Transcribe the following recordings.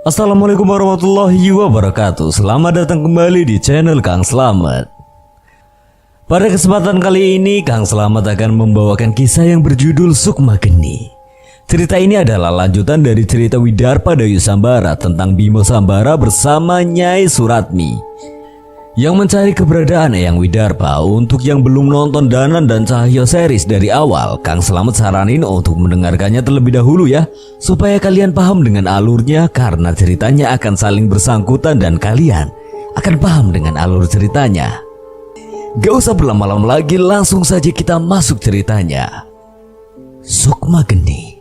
Assalamualaikum warahmatullahi wabarakatuh. Selamat datang kembali di channel Kang Slamet. Pada kesempatan kali ini Kang Slamet akan membawakan kisah yang berjudul Sukma Geni. Cerita ini adalah lanjutan dari cerita Widarpa Dayu Sambara tentang Bimo Sambara bersama Nyai Suratmi yang mencari keberadaan Eyang Widarpa. Untuk yang belum nonton Danan dan Cahyo series dari awal, Kang Slamet saranin untuk mendengarkannya terlebih dahulu ya, supaya kalian paham dengan alurnya, karena ceritanya akan saling bersangkutan dan kalian akan paham dengan alur ceritanya. Gak usah berlama-lama lagi, langsung saja kita masuk ceritanya. Sukma Geni.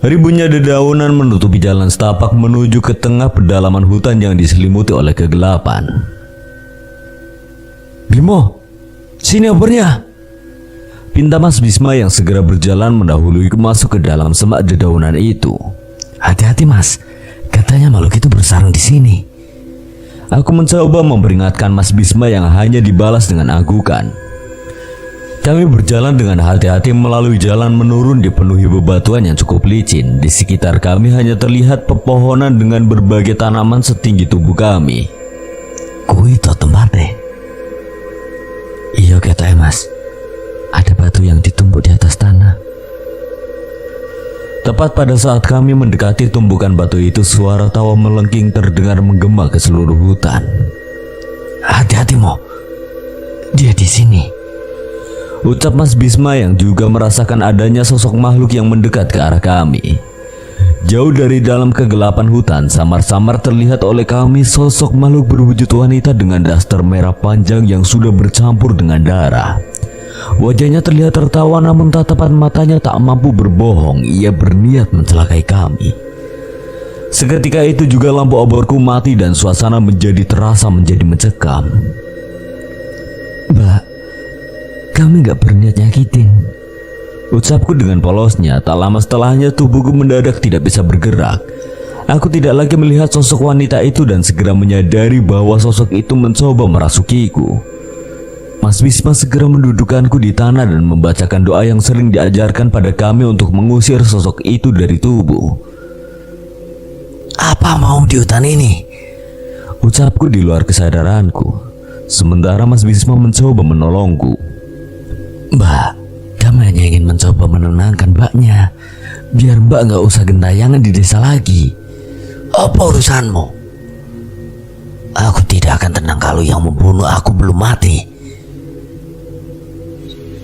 Ribunya dedaunan menutupi jalan setapak menuju ke tengah pedalaman hutan yang diselimuti oleh kegelapan. Bimo, sini obornya, pinta Mas Bisma yang segera berjalan mendahului masuk ke dalam semak dedaunan itu. Hati-hati Mas, katanya makhluk itu bersarang di sini. Aku mencoba memperingatkan Mas Bisma yang hanya dibalas dengan anggukan. Kami berjalan dengan hati-hati melalui jalan menurun dipenuhi bebatuan yang cukup licin. Di sekitar kami hanya terlihat pepohonan dengan berbagai tanaman setinggi tubuh kami. Kui to tempat deh. Iya katanya Mas, ada batu yang ditumpuk di atas tanah. Tepat pada saat kami mendekati tumpukan batu itu, suara tawa melengking terdengar menggema ke seluruh hutan. Hati-hati Mo, dia di sini, ucap Mas Bisma yang juga merasakan adanya sosok makhluk yang mendekat ke arah kami. Jauh dari dalam kegelapan hutan, samar-samar terlihat oleh kami sosok makhluk berwujud wanita dengan daster merah panjang yang sudah bercampur dengan darah. Wajahnya terlihat tertawa, namun tatapan matanya tak mampu berbohong. Ia berniat mencelakai kami. Seketika itu juga lampu oborku mati dan suasana menjadi terasa menjadi mencekam. Mbak, kami gak berniat nyakitin, ucapku dengan polosnya. Tak lama setelahnya tubuhku mendadak tidak bisa bergerak. Aku tidak lagi melihat sosok wanita itu dan segera menyadari bahwa sosok itu mencoba merasukiku. Mas Bisma segera mendudukkanku di tanah dan membacakan doa yang sering diajarkan pada kami untuk mengusir sosok itu dari tubuh. Apa mau di hutan ini? Ucapku di luar kesadaranku, sementara Mas Bisma mencoba menolongku. Mbak, kami hanya ingin mencoba menenangkan mbaknya, biar mbak gak usah gentayangan di desa lagi. Apa urusanmu? Aku tidak akan tenang kalau yang membunuh aku belum mati.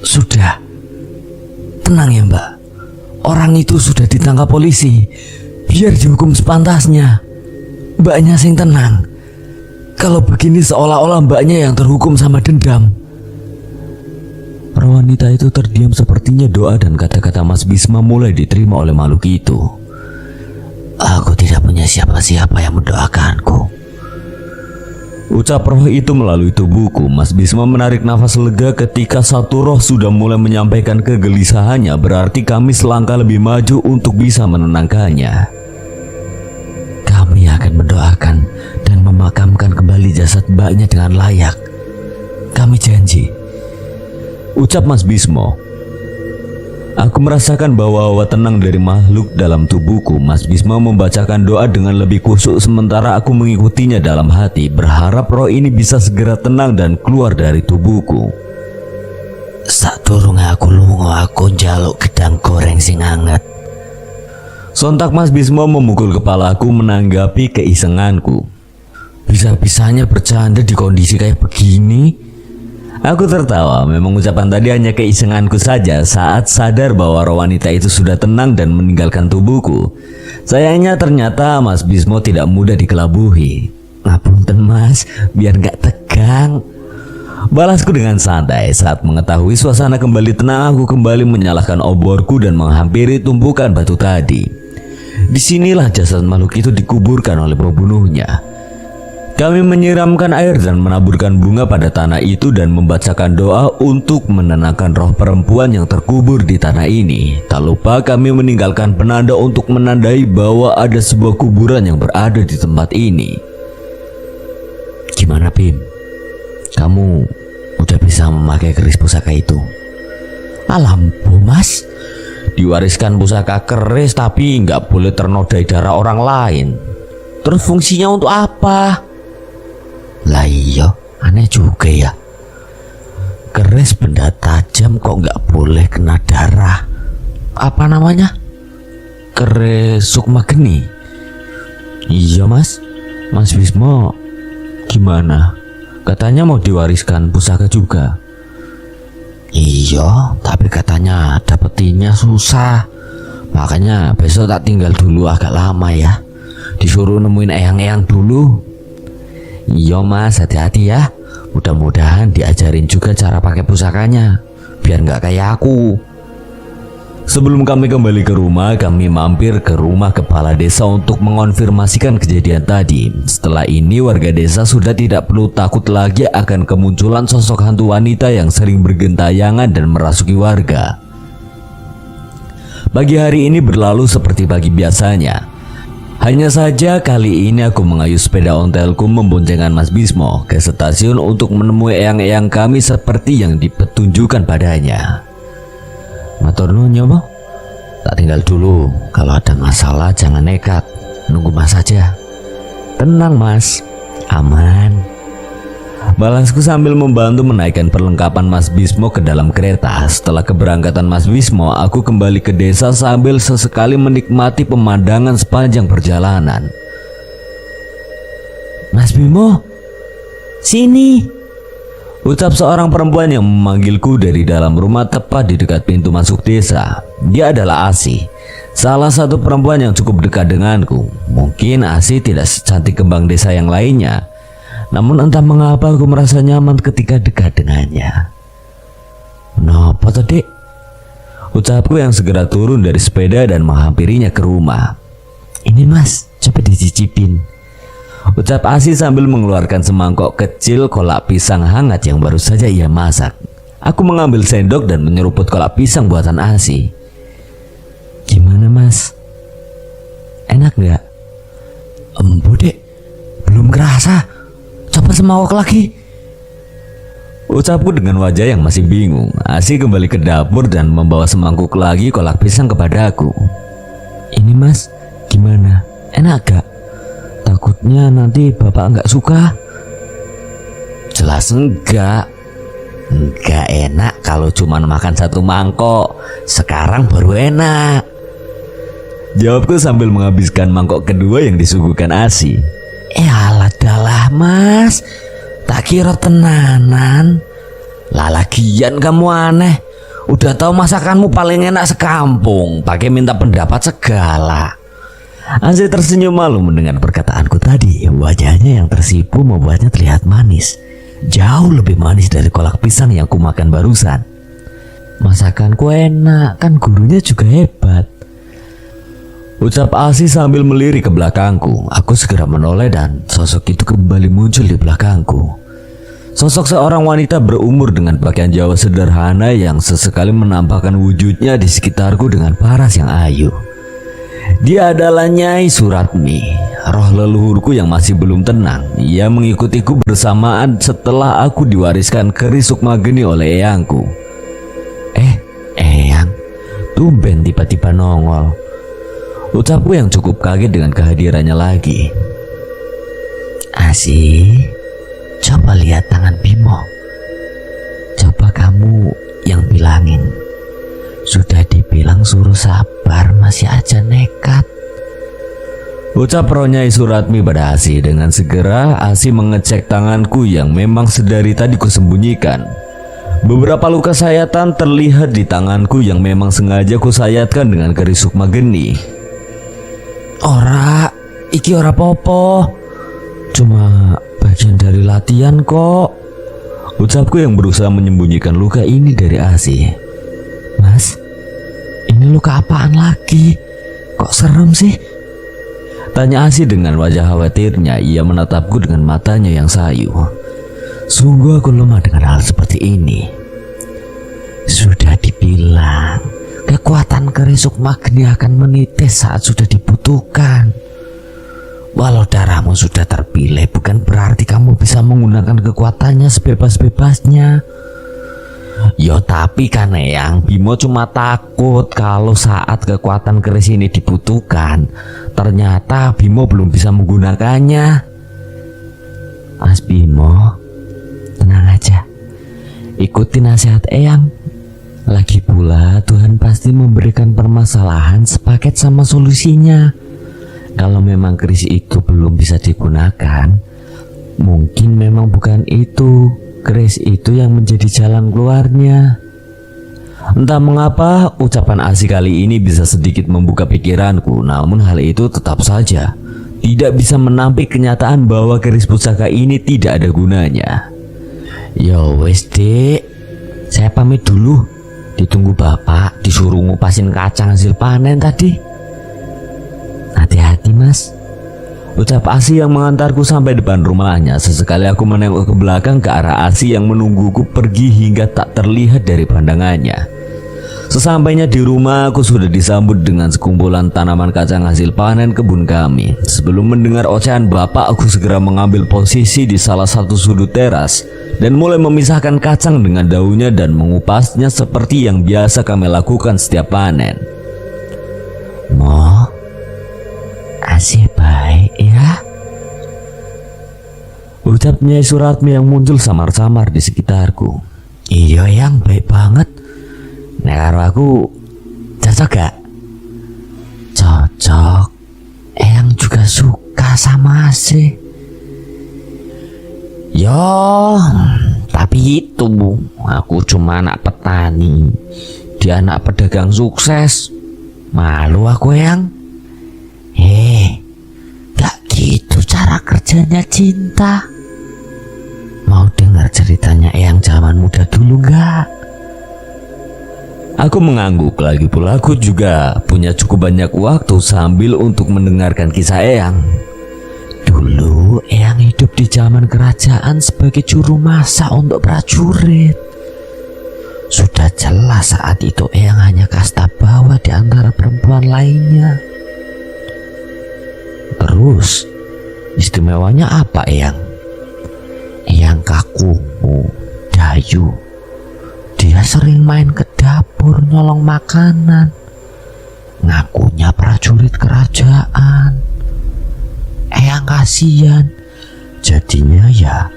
Sudah, tenang ya mbak, orang itu sudah ditangkap polisi, biar dihukum sepantasnya. Mbaknya sing tenang, kalau begini seolah-olah mbaknya yang terhukum sama dendam. Wanita itu terdiam, sepertinya doa dan kata-kata Mas Bisma mulai diterima oleh makhluk itu. Aku tidak punya siapa-siapa yang mendoakanku, ucap roh itu melalui tubuhku. Mas Bisma menarik nafas lega ketika satu roh sudah mulai menyampaikan kegelisahannya. Berarti kami selangkah lebih maju untuk bisa menenangkannya. Kami akan mendoakan dan memakamkan kembali jasad mbaknya dengan layak. Kami janji, ucap Mas Bismo. Aku merasakan bawa-bawa tenang dari makhluk dalam tubuhku. Mas Bisma membacakan doa dengan lebih khusyuk, sementara aku mengikutinya dalam hati, berharap roh ini bisa segera tenang dan keluar dari tubuhku. Sadurunge aku lunga, aku njaluk gedang goreng sing anget. Sontak Mas Bisma memukul kepalaku menanggapi keisenganku. Bisa-bisanya bercanda di kondisi kayak begini. Aku tertawa, memang ucapan tadi hanya keisenganku saja. Saat sadar bahwa roh wanita itu sudah tenang dan meninggalkan tubuhku, sayangnya ternyata Mas Bismo tidak mudah dikelabuhi. Ngapunten Mas, biar gak tegang, balasku dengan santai. Saat mengetahui suasana kembali tenang, aku kembali menyalakan oborku dan menghampiri tumpukan batu tadi. Disinilah jasad makhluk itu dikuburkan oleh pembunuhnya. Kami menyiramkan air dan menaburkan bunga pada tanah itu dan membacakan doa untuk menenangkan roh perempuan yang terkubur di tanah ini. Tak lupa kami meninggalkan penanda untuk menandai bahwa ada sebuah kuburan yang berada di tempat ini. Gimana Bim? Kamu udah bisa memakai keris pusaka itu? Alampu Mas, Diwariskan pusaka keris tapi nggak boleh ternodai darah orang lain. Terus fungsinya untuk apa? Lah iya, aneh juga ya. Keris benda tajam kok nggak boleh kena darah. Apa namanya? Keris sukma geni. Iya mas. Mas Bismo gimana? Katanya mau diwariskan pusaka juga. Iya, tapi katanya dapetinnya susah. Makanya besok tak tinggal dulu agak lama ya. Disuruh nemuin eyang-eyang dulu. Iya mas, hati-hati ya. Mudah-mudahan diajarin juga cara pakai pusakanya, biar nggak kayak aku. Sebelum kami kembali ke rumah, kami mampir ke rumah kepala desa untuk mengonfirmasikan kejadian tadi. Setelah ini warga desa sudah tidak perlu takut lagi akan kemunculan sosok hantu wanita yang sering bergentayangan dan merasuki warga. Pagi hari ini berlalu seperti pagi biasanya. Hanya saja kali ini aku mengayuh sepeda ontelku memboncengkan Mas Bismo ke stasiun untuk menemui eyang-eyang kami seperti yang dipetunjukkan padanya. Matur nuwun Mo. Tak tinggal dulu. Kalau ada masalah jangan nekat. Nunggu mas saja. Tenang mas, aman. Balasku sambil membantu menaikkan perlengkapan Mas Bismo ke dalam kereta. Setelah keberangkatan Mas Bismo, aku kembali ke desa sambil sesekali menikmati pemandangan sepanjang perjalanan. Mas Bimo, sini. Ucap seorang perempuan yang memanggilku dari dalam rumah tepat di dekat pintu masuk desa. Dia adalah Asi, salah satu perempuan yang cukup dekat denganku. Mungkin Asi tidak secantik kembang desa yang lainnya, namun entah mengapa aku merasa nyaman ketika dekat dengannya. Kenapa tadi? Ucapku yang segera turun dari sepeda dan menghampirinya ke rumah. Ini mas, coba dicicipin. Ucap Asi sambil mengeluarkan semangkok kecil kolak pisang hangat yang baru saja ia masak. Aku mengambil sendok dan menyeruput kolak pisang buatan Asi. Gimana mas? Enak gak? Embo dek, belum kerasa. Coba semangkok lagi. Ucapku dengan wajah yang masih bingung. Asi kembali ke dapur dan membawa semangkuk lagi kolak pisang kepadaku. Ini mas, gimana? Enak gak? Takutnya nanti bapak nggak suka. Jelas enggak. Enggak enak kalau cuma makan satu mangkok. Sekarang baru enak. Jawabku sambil menghabiskan mangkok kedua yang disuguhkan Asi. Alah dalah mas, tak kira tenanan. Lah lagian kamu aneh. Udah tahu masakanmu paling enak sekampung, pakai minta pendapat segala. Asi tersenyum malu mendengar perkataanku tadi. Wajahnya yang tersipu membuatnya terlihat manis. Jauh lebih manis dari kolak pisang yang kumakan barusan. Masakanku enak, kan gurunya juga hebat. Ucap Asi sambil melirik ke belakangku. Aku segera menoleh dan sosok itu kembali muncul di belakangku. Sosok seorang wanita berumur dengan pakaian Jawa sederhana yang sesekali menampakkan wujudnya di sekitarku dengan paras yang ayu. Dia adalah Nyai Suratmi, roh leluhurku yang masih belum tenang. Ia mengikutiku bersamaan setelah aku diwariskan keris sukma geni oleh eyangku. Eyang, tumben tiba-tiba nongol. Ucapku yang cukup kaget dengan kehadirannya lagi. Asi, coba lihat tangan Bimo. Coba kamu yang bilangin. Sudah dibilang suruh sabar, masih aja nekat. Ucap roh Nyai Suratmi pada Asi. Dengan segera Asi mengecek tanganku yang memang sedari tadi kusembunyikan. Beberapa luka sayatan terlihat di tanganku yang memang sengaja kusayatkan dengan keris sukma geni. Ora, iki ora popo. Cuma bagian dari latihan kok. Ucapku yang berusaha menyembunyikan luka ini dari Asi. Mas, ini luka apaan lagi? Kok serem sih? Tanya Asi dengan wajah khawatirnya. Ia menatapku dengan matanya yang sayu. Sungguh aku lemah dengan hal seperti ini. Sudah dibilang kekuatan keris sukma geni akan menitis saat sudah dibutuhkan. Walau darahmu sudah terpilih, bukan berarti kamu bisa menggunakan kekuatannya sebebas-bebasnya. Ya tapi kan Eyang, Bimo cuma takut kalau saat kekuatan keris ini dibutuhkan, ternyata Bimo belum bisa menggunakannya. Mas Bimo, tenang aja, ikuti nasihat Eyang. Lagi pula Tuhan pasti memberikan permasalahan sepaket sama solusinya. Kalau memang keris itu belum bisa digunakan, mungkin memang bukan itu keris itu yang menjadi jalan keluarnya. Entah mengapa ucapan Asih kali ini bisa sedikit membuka pikiranku, namun hal itu tetap saja tidak bisa menampik kenyataan bahwa keris pusaka ini tidak ada gunanya. Yo wes dek, saya pamit dulu. Ditunggu bapak disuruh ngupasin kacang hasil panen tadi. Hati-hati mas, ucap Asih yang mengantarku sampai depan rumahnya. Sesekali aku menengok ke belakang ke arah Asih yang menungguku pergi hingga tak terlihat dari pandangannya. Sesampainya di rumah, aku sudah disambut dengan sekumpulan tanaman kacang hasil panen kebun kami. Sebelum mendengar ocehan bapak, aku segera mengambil posisi di salah satu sudut teras dan mulai memisahkan kacang dengan daunnya dan mengupasnya seperti yang biasa kami lakukan setiap panen. Mo, Asih baik ya, ucap Nyai Suratmi yang muncul samar-samar di sekitarku. Iya yang baik banget. Nek karo aku cocok gak? Cocok. Eyang juga suka sama Asih. Yo, tapi itu aku cuma anak petani, dia anak pedagang sukses. Malu aku Eyang. Gak gitu cara kerjanya cinta. Mau dengar ceritanya Eyang zaman muda dulu gak? Aku mengangguk. Lagi pula aku juga punya cukup banyak waktu sambil untuk mendengarkan kisah Eyang. Dulu Eyang hidup di zaman kerajaan sebagai juru masak untuk prajurit. Sudah jelas saat itu Eyang hanya kasta bawah di antara perempuan lainnya. Terus istimewanya apa Eyang? Eyang kakumu, Dayu. Dia sering main ke dapur nyolong makanan, ngakunya prajurit kerajaan. Eyang kasihan, jadinya ya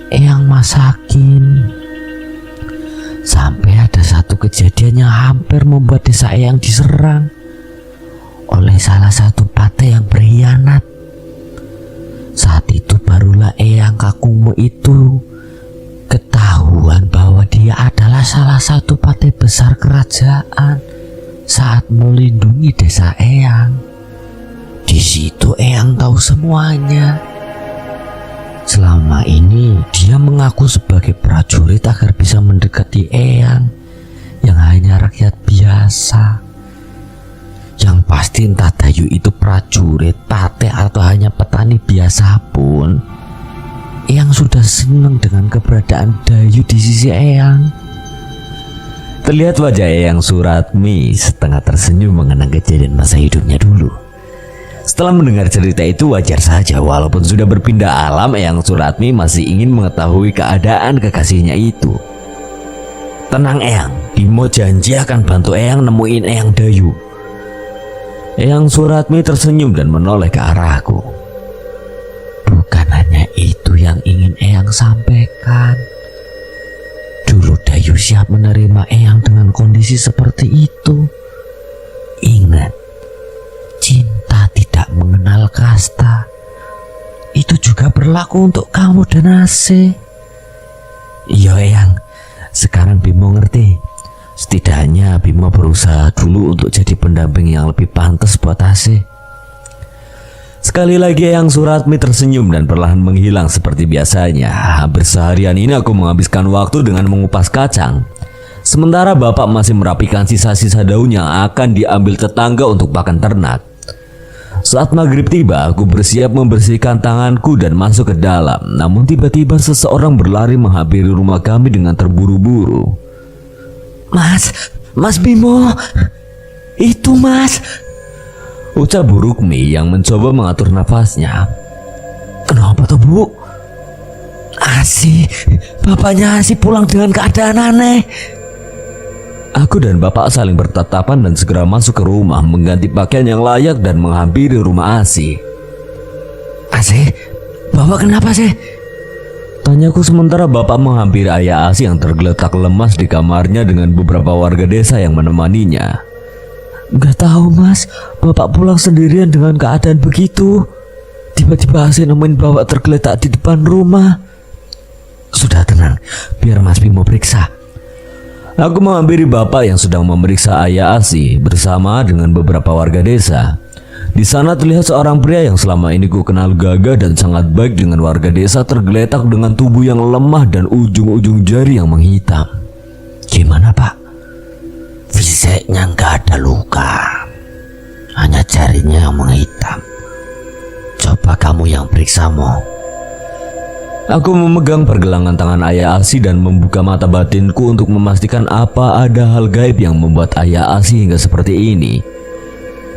Eyang masakin. Sampai ada satu kejadian yang hampir membuat desa Eyang diserang oleh salah satu patih yang berkhianat. Saat itu barulah Eyang kakumu itu ketahuan bahwa dia adalah salah satu patih besar kerajaan saat melindungi desa Eyang. Di situ Eyang tahu semuanya. Selama ini dia mengaku sebagai prajurit agar bisa mendekati Eyang yang hanya rakyat biasa. Yang pasti entah Dayu itu prajurit, patih atau hanya petani biasa pun, Eyang sudah senang dengan keberadaan Dayu di sisi Eyang. Terlihat wajah Eyang Suratmi setengah tersenyum mengenang kejadian masa hidupnya dulu. Setelah mendengar cerita itu wajar saja, walaupun sudah berpindah alam, Eyang Suratmi masih ingin mengetahui keadaan kekasihnya itu. Tenang Eyang, Bimo janji akan bantu Eyang nemuin Eyang Dayu. Eyang Suratmi tersenyum dan menoleh ke arahku. Bukan hanya itu yang ingin Eyang sampaikan. Dulu Dayu siap menerima Eyang dengan kondisi seperti itu. Ingat, cinta tidak mengenal kasta. Itu juga berlaku untuk kamu dan Asih. Iya Eyang, sekarang Bimo ngerti. Setidaknya Bimo berusaha dulu untuk jadi pendamping yang lebih pantas buat Asih. Sekali lagi Eyang Suratmi tersenyum dan perlahan menghilang seperti biasanya. Hampir seharian ini aku menghabiskan waktu dengan mengupas kacang, sementara bapak masih merapikan sisa-sisa daun yang akan diambil tetangga untuk pakan ternak. Saat maghrib tiba, aku bersiap membersihkan tanganku dan masuk ke dalam. Namun tiba-tiba seseorang berlari menghampiri rumah kami dengan terburu-buru. Mas Bimo, itu mas, ucap Bu Rukmi yang mencoba mengatur nafasnya. Kenapa tuh Bu? Asih, bapaknya Asih pulang dengan keadaan aneh. Aku dan bapak saling bertatapan dan segera masuk ke rumah, mengganti pakaian yang layak dan menghampiri rumah Asih. Asih, bapak kenapa sih? Tanyaku sementara bapak menghampiri ayah Asih yang tergeletak lemas di kamarnya dengan beberapa warga desa yang menemaninya. Gak tahu mas, bapak pulang sendirian dengan keadaan begitu. Tiba-tiba Asih nemuin bapak tergeletak di depan rumah. Sudah tenang, biar Mas Bimo periksa. Aku menghampiri bapak yang sedang memeriksa ayah Asih bersama dengan beberapa warga desa. Di sana terlihat seorang pria yang selama ini ku kenal gagah dan sangat baik dengan warga desa tergeletak dengan tubuh yang lemah dan ujung-ujung jari yang menghitam. Gimana pak? Fisiknya nggak ada luka, hanya jarinya yang menghitam. Coba kamu yang periksa Mo. Aku memegang pergelangan tangan ayah Asih dan membuka mata batinku untuk memastikan apa ada hal gaib yang membuat ayah Asih hingga seperti ini.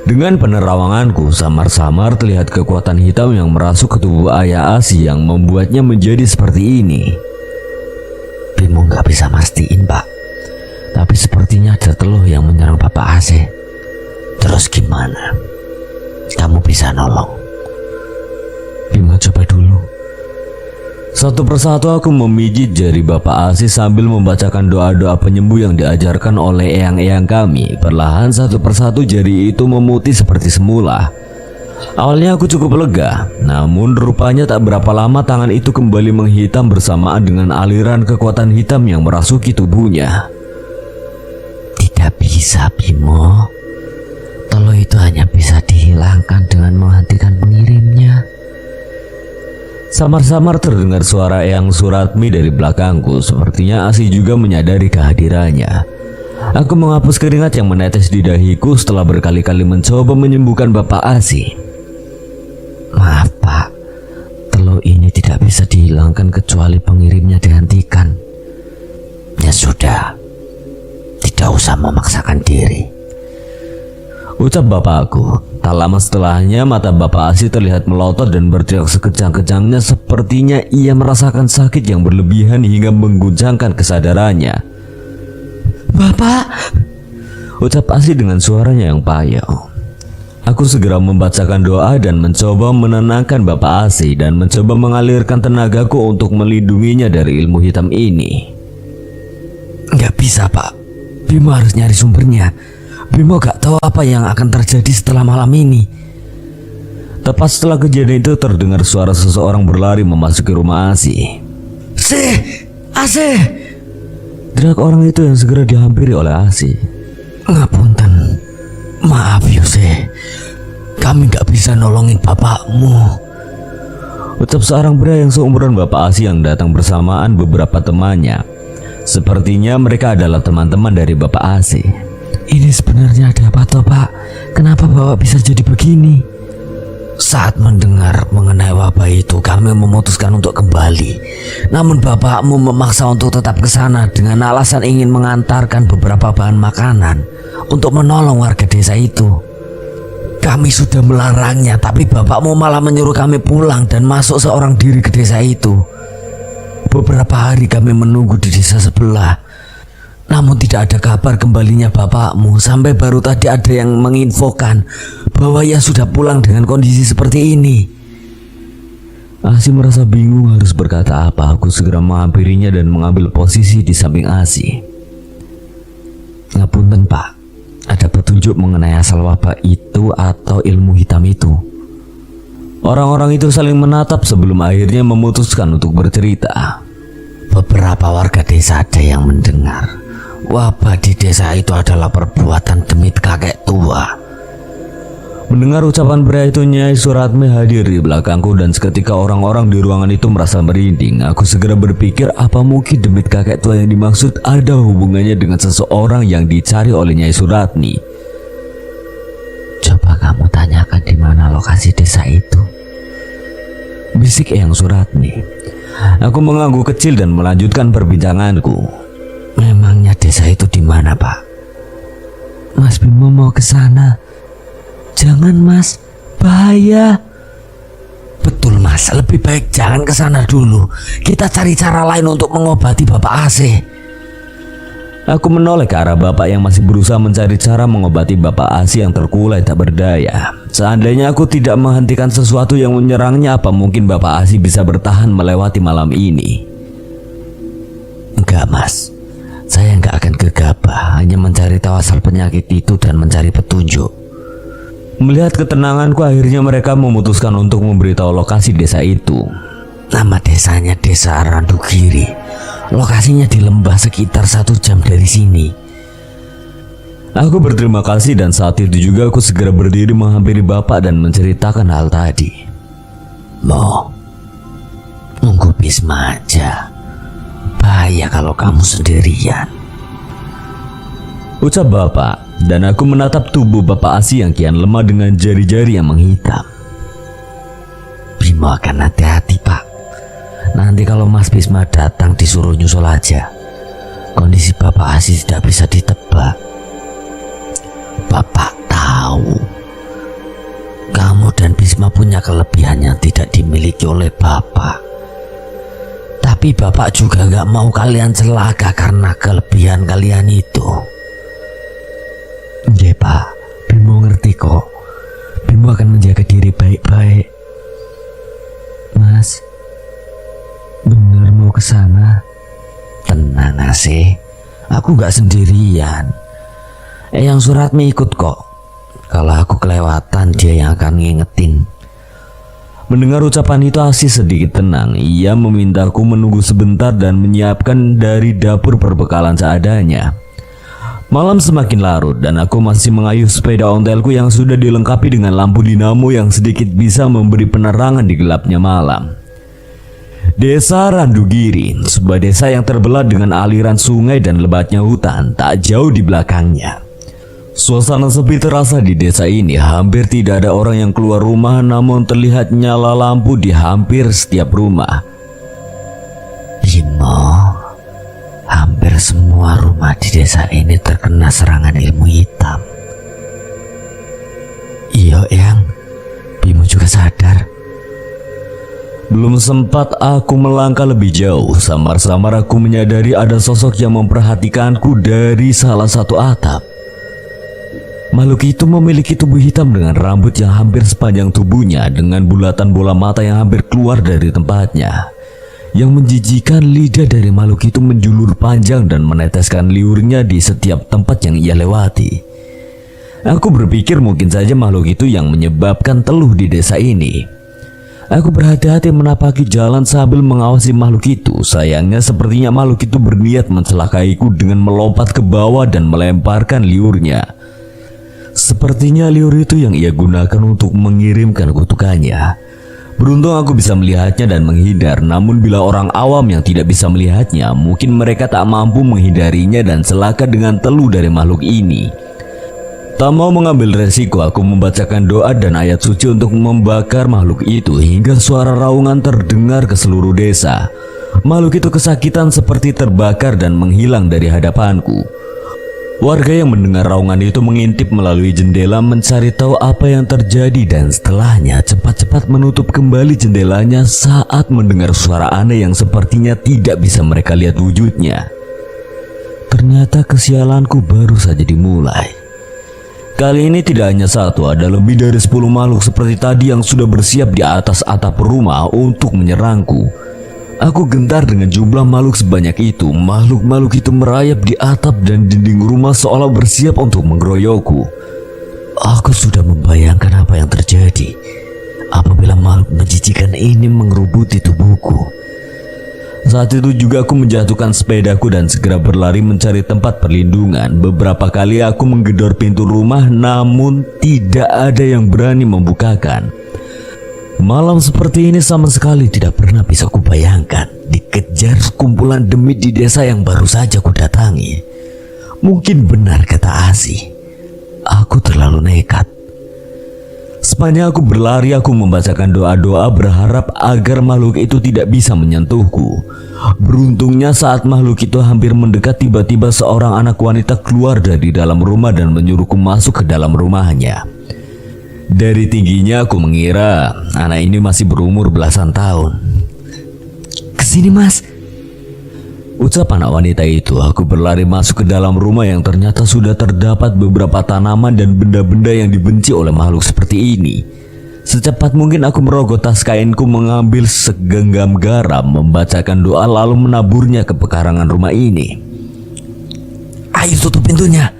Dengan penerawanganku, samar-samar terlihat kekuatan hitam yang merasuk ke tubuh ayah Asih yang membuatnya menjadi seperti ini. Bimo nggak bisa mastiin pak, tapi sepertinya ada teluh yang menyerang Bapak Asih. Terus gimana? Kamu bisa nolong? Bimo coba dulu. Satu persatu aku memijit jari bapak Asih sambil membacakan doa-doa penyembuh yang diajarkan oleh eyang-eyang kami. Perlahan satu persatu jari itu memutih seperti semula. Awalnya aku cukup lega, namun rupanya tak berapa lama tangan itu kembali menghitam bersamaan dengan aliran kekuatan hitam yang merasuki tubuhnya. Tidak bisa Bimo, teluh itu hanya bisa dihilangkan dengan menghentikan pengirimnya. Samar-samar terdengar suara Eyang Suratmi dari belakangku. Sepertinya Asih juga menyadari kehadirannya. Aku menghapus keringat yang menetes di dahiku setelah berkali-kali mencoba menyembuhkan Bapak Asih. Maaf pak, teluh ini tidak bisa dihilangkan kecuali pengirimnya dihentikan. Ya sudah, tidak usah memaksakan diri, ucap bapakku. Tak lama setelahnya mata Bapak Asih terlihat melotot dan berteriak sekejang-kejangnya. Sepertinya ia merasakan sakit yang berlebihan hingga mengguncangkan kesadarannya. Bapak, ucap Asih dengan suaranya yang payah. Aku segera membacakan doa dan mencoba menenangkan Bapak Asih dan mencoba mengalirkan tenagaku untuk melindunginya dari ilmu hitam ini. Nggak bisa pak, Bimo harus nyari sumbernya. Bimo gak tahu apa yang akan terjadi setelah malam ini. Tepat setelah kejadian itu terdengar suara seseorang berlari memasuki rumah Asih. Asih! Teriak orang itu yang segera dihampiri oleh Asih. Ngapunten, maaf Yose, kami gak bisa nolongin bapakmu, ucap seorang pria yang seumuran Bapak Asih yang datang bersamaan beberapa temannya. Sepertinya mereka adalah teman-teman dari Bapak Asih. Ini sebenarnya ada apa toh pak? Kenapa bapak bisa jadi begini? Saat mendengar mengenai wabah itu, kami memutuskan untuk kembali. Namun bapakmu memaksa untuk tetap ke sana dengan alasan ingin mengantarkan beberapa bahan makanan untuk menolong warga desa itu. Kami sudah melarangnya, tapi bapakmu malah menyuruh kami pulang dan masuk seorang diri ke desa itu. Beberapa hari kami menunggu di desa sebelah, namun tidak ada kabar kembalinya bapakmu. Sampai baru tadi ada yang menginfokan bahwa ia sudah pulang dengan kondisi seperti ini. Asih merasa bingung harus berkata apa. Aku segera menghampirinya dan mengambil posisi di samping Asih. Ngapunten pak, ada petunjuk mengenai asal wabah itu atau ilmu hitam itu? Orang-orang itu saling menatap sebelum akhirnya memutuskan untuk bercerita. Beberapa warga desa ada yang mendengar wabah di desa itu adalah perbuatan demit kakek tua. Mendengar ucapan pria itu, Nyai Suratmi hadir di belakangku dan seketika orang-orang di ruangan itu merasa merinding. Aku segera berpikir apa mungkin demit kakek tua yang dimaksud ada hubungannya dengan seseorang yang dicari oleh Nyai Suratmi. Coba kamu tanyakan di mana lokasi desa itu, bisik Eyang Suratmi. Aku mengangguk kecil dan melanjutkan perbincanganku. Memangnya desa itu di mana, Pak? Mas Bimo mau ke sana. Jangan, Mas. Bahaya. Betul, Mas. Lebih baik jangan ke sana dulu. Kita cari cara lain untuk mengobati Bapak Asih. Aku menoleh ke arah bapak yang masih berusaha mencari cara mengobati bapak Asi yang terkulai tak berdaya. Seandainya aku tidak menghentikan sesuatu yang menyerangnya, apa mungkin bapak Asi bisa bertahan melewati malam ini? Enggak mas, saya enggak akan gegabah, hanya mencari tahu asal penyakit itu dan mencari petunjuk. Melihat ketenanganku, akhirnya mereka memutuskan untuk memberitahu lokasi desa itu. Nama desanya Desa Randugiri. Lokasinya di lembah sekitar 1 jam dari sini. Aku berterima kasih dan saat itu juga aku segera berdiri menghampiri bapak dan menceritakan hal tadi. Mo, nunggu Bisma aja. Bahaya kalau kamu sendirian, ucap bapak, dan aku menatap tubuh bapak Asi yang kian lemah dengan jari-jari yang menghitam. Bimo akan hati-hati pak. Nanti kalau Mas Bisma datang disuruh nyusul aja. Kondisi bapak Asi tidak bisa ditebak. Bapak tahu kamu dan Bisma punya kelebihan yang tidak dimiliki oleh bapak. Tapi bapak juga gak mau kalian celaka karena kelebihan kalian itu. Iya pak, Bimo ngerti kok. Bimo akan menjaga diri baik-baik. Mas, bener mau ke sana? Tenang Asih, aku gak sendirian. Yang Suratmi ikut kok. Kalau aku kelewatan, dia yang akan ngingetin. Mendengar ucapan itu, Asi sedikit tenang. Ia memintaku menunggu sebentar dan menyiapkan dari dapur perbekalan seadanya. Malam semakin larut dan aku masih mengayuh sepeda ontelku yang sudah dilengkapi dengan lampu dinamo yang sedikit bisa memberi penerangan di gelapnya malam. Desa Randugiri, sebuah desa yang terbelah dengan aliran sungai dan lebatnya hutan tak jauh di belakangnya. Suasana sepi terasa di desa ini. Hampir tidak ada orang yang keluar rumah, namun terlihat nyala lampu di hampir setiap rumah. Bimo, hampir semua rumah di desa ini terkena serangan ilmu hitam. Iya, Yang. Bimo juga sadar. Belum sempat aku melangkah lebih jauh, samar-samar aku menyadari ada sosok yang memperhatikanku dari salah satu atap. Makhluk itu memiliki tubuh hitam dengan rambut yang hampir sepanjang tubuhnya, dengan bulatan bola mata yang hampir keluar dari tempatnya. Yang menjijikan, lidah dari makhluk itu menjulur panjang dan meneteskan liurnya di setiap tempat yang ia lewati. Aku berpikir mungkin saja makhluk itu yang menyebabkan teluh di desa ini. Aku berhati-hati menapaki jalan sambil mengawasi makhluk itu. Sayangnya sepertinya makhluk itu berniat mencelakaiku dengan melompat ke bawah dan melemparkan liurnya. Sepertinya liur itu yang ia gunakan untuk mengirimkan kutukannya. Beruntung aku bisa melihatnya dan menghindar. Namun bila orang awam yang tidak bisa melihatnya, mungkin mereka tak mampu menghindarinya dan celaka dengan teluh dari makhluk ini. Tak mau mengambil resiko, aku membacakan doa dan ayat suci untuk membakar makhluk itu hingga suara raungan terdengar ke seluruh desa. Makhluk itu kesakitan seperti terbakar dan menghilang dari hadapanku. Warga yang mendengar raungan itu mengintip melalui jendela mencari tahu apa yang terjadi, dan setelahnya cepat-cepat menutup kembali jendelanya saat mendengar suara aneh yang sepertinya tidak bisa mereka lihat wujudnya. Ternyata kesialanku baru saja dimulai. Kali ini tidak hanya satu, ada lebih dari 10 makhluk seperti tadi yang sudah bersiap di atas atap rumah untuk menyerangku. Aku gentar dengan jumlah makhluk sebanyak itu. Makhluk-makhluk itu merayap di atap dan dinding rumah seolah bersiap untuk mengeroyokku. Aku sudah membayangkan apa yang terjadi apabila makhluk menjijikan ini mengerubuti tubuhku. Saat itu juga aku menjatuhkan sepedaku dan segera berlari mencari tempat perlindungan. Beberapa kali aku menggedor pintu rumah, namun tidak ada yang berani membukakan. Malam seperti ini sama sekali tidak pernah bisa kubayangkan. Dikejar sekumpulan demit di desa yang baru saja kudatangi. Mungkin benar kata Asi, aku terlalu nekat. Sepanjang aku berlari, aku membacakan doa-doa berharap agar makhluk itu tidak bisa menyentuhku. Beruntungnya saat makhluk itu hampir mendekat, tiba-tiba seorang anak wanita keluar dari dalam rumah dan menyuruhku masuk ke dalam rumahnya. Dari tingginya aku mengira anak ini masih berumur belasan tahun. Kesini mas. Ucap anak wanita itu, aku berlari masuk ke dalam rumah yang ternyata sudah terdapat beberapa tanaman dan benda-benda yang dibenci oleh makhluk seperti ini. Secepat mungkin aku merogoh tas kainku, mengambil segenggam garam, membacakan doa lalu menaburnya ke pekarangan rumah ini. Ayo tutup pintunya.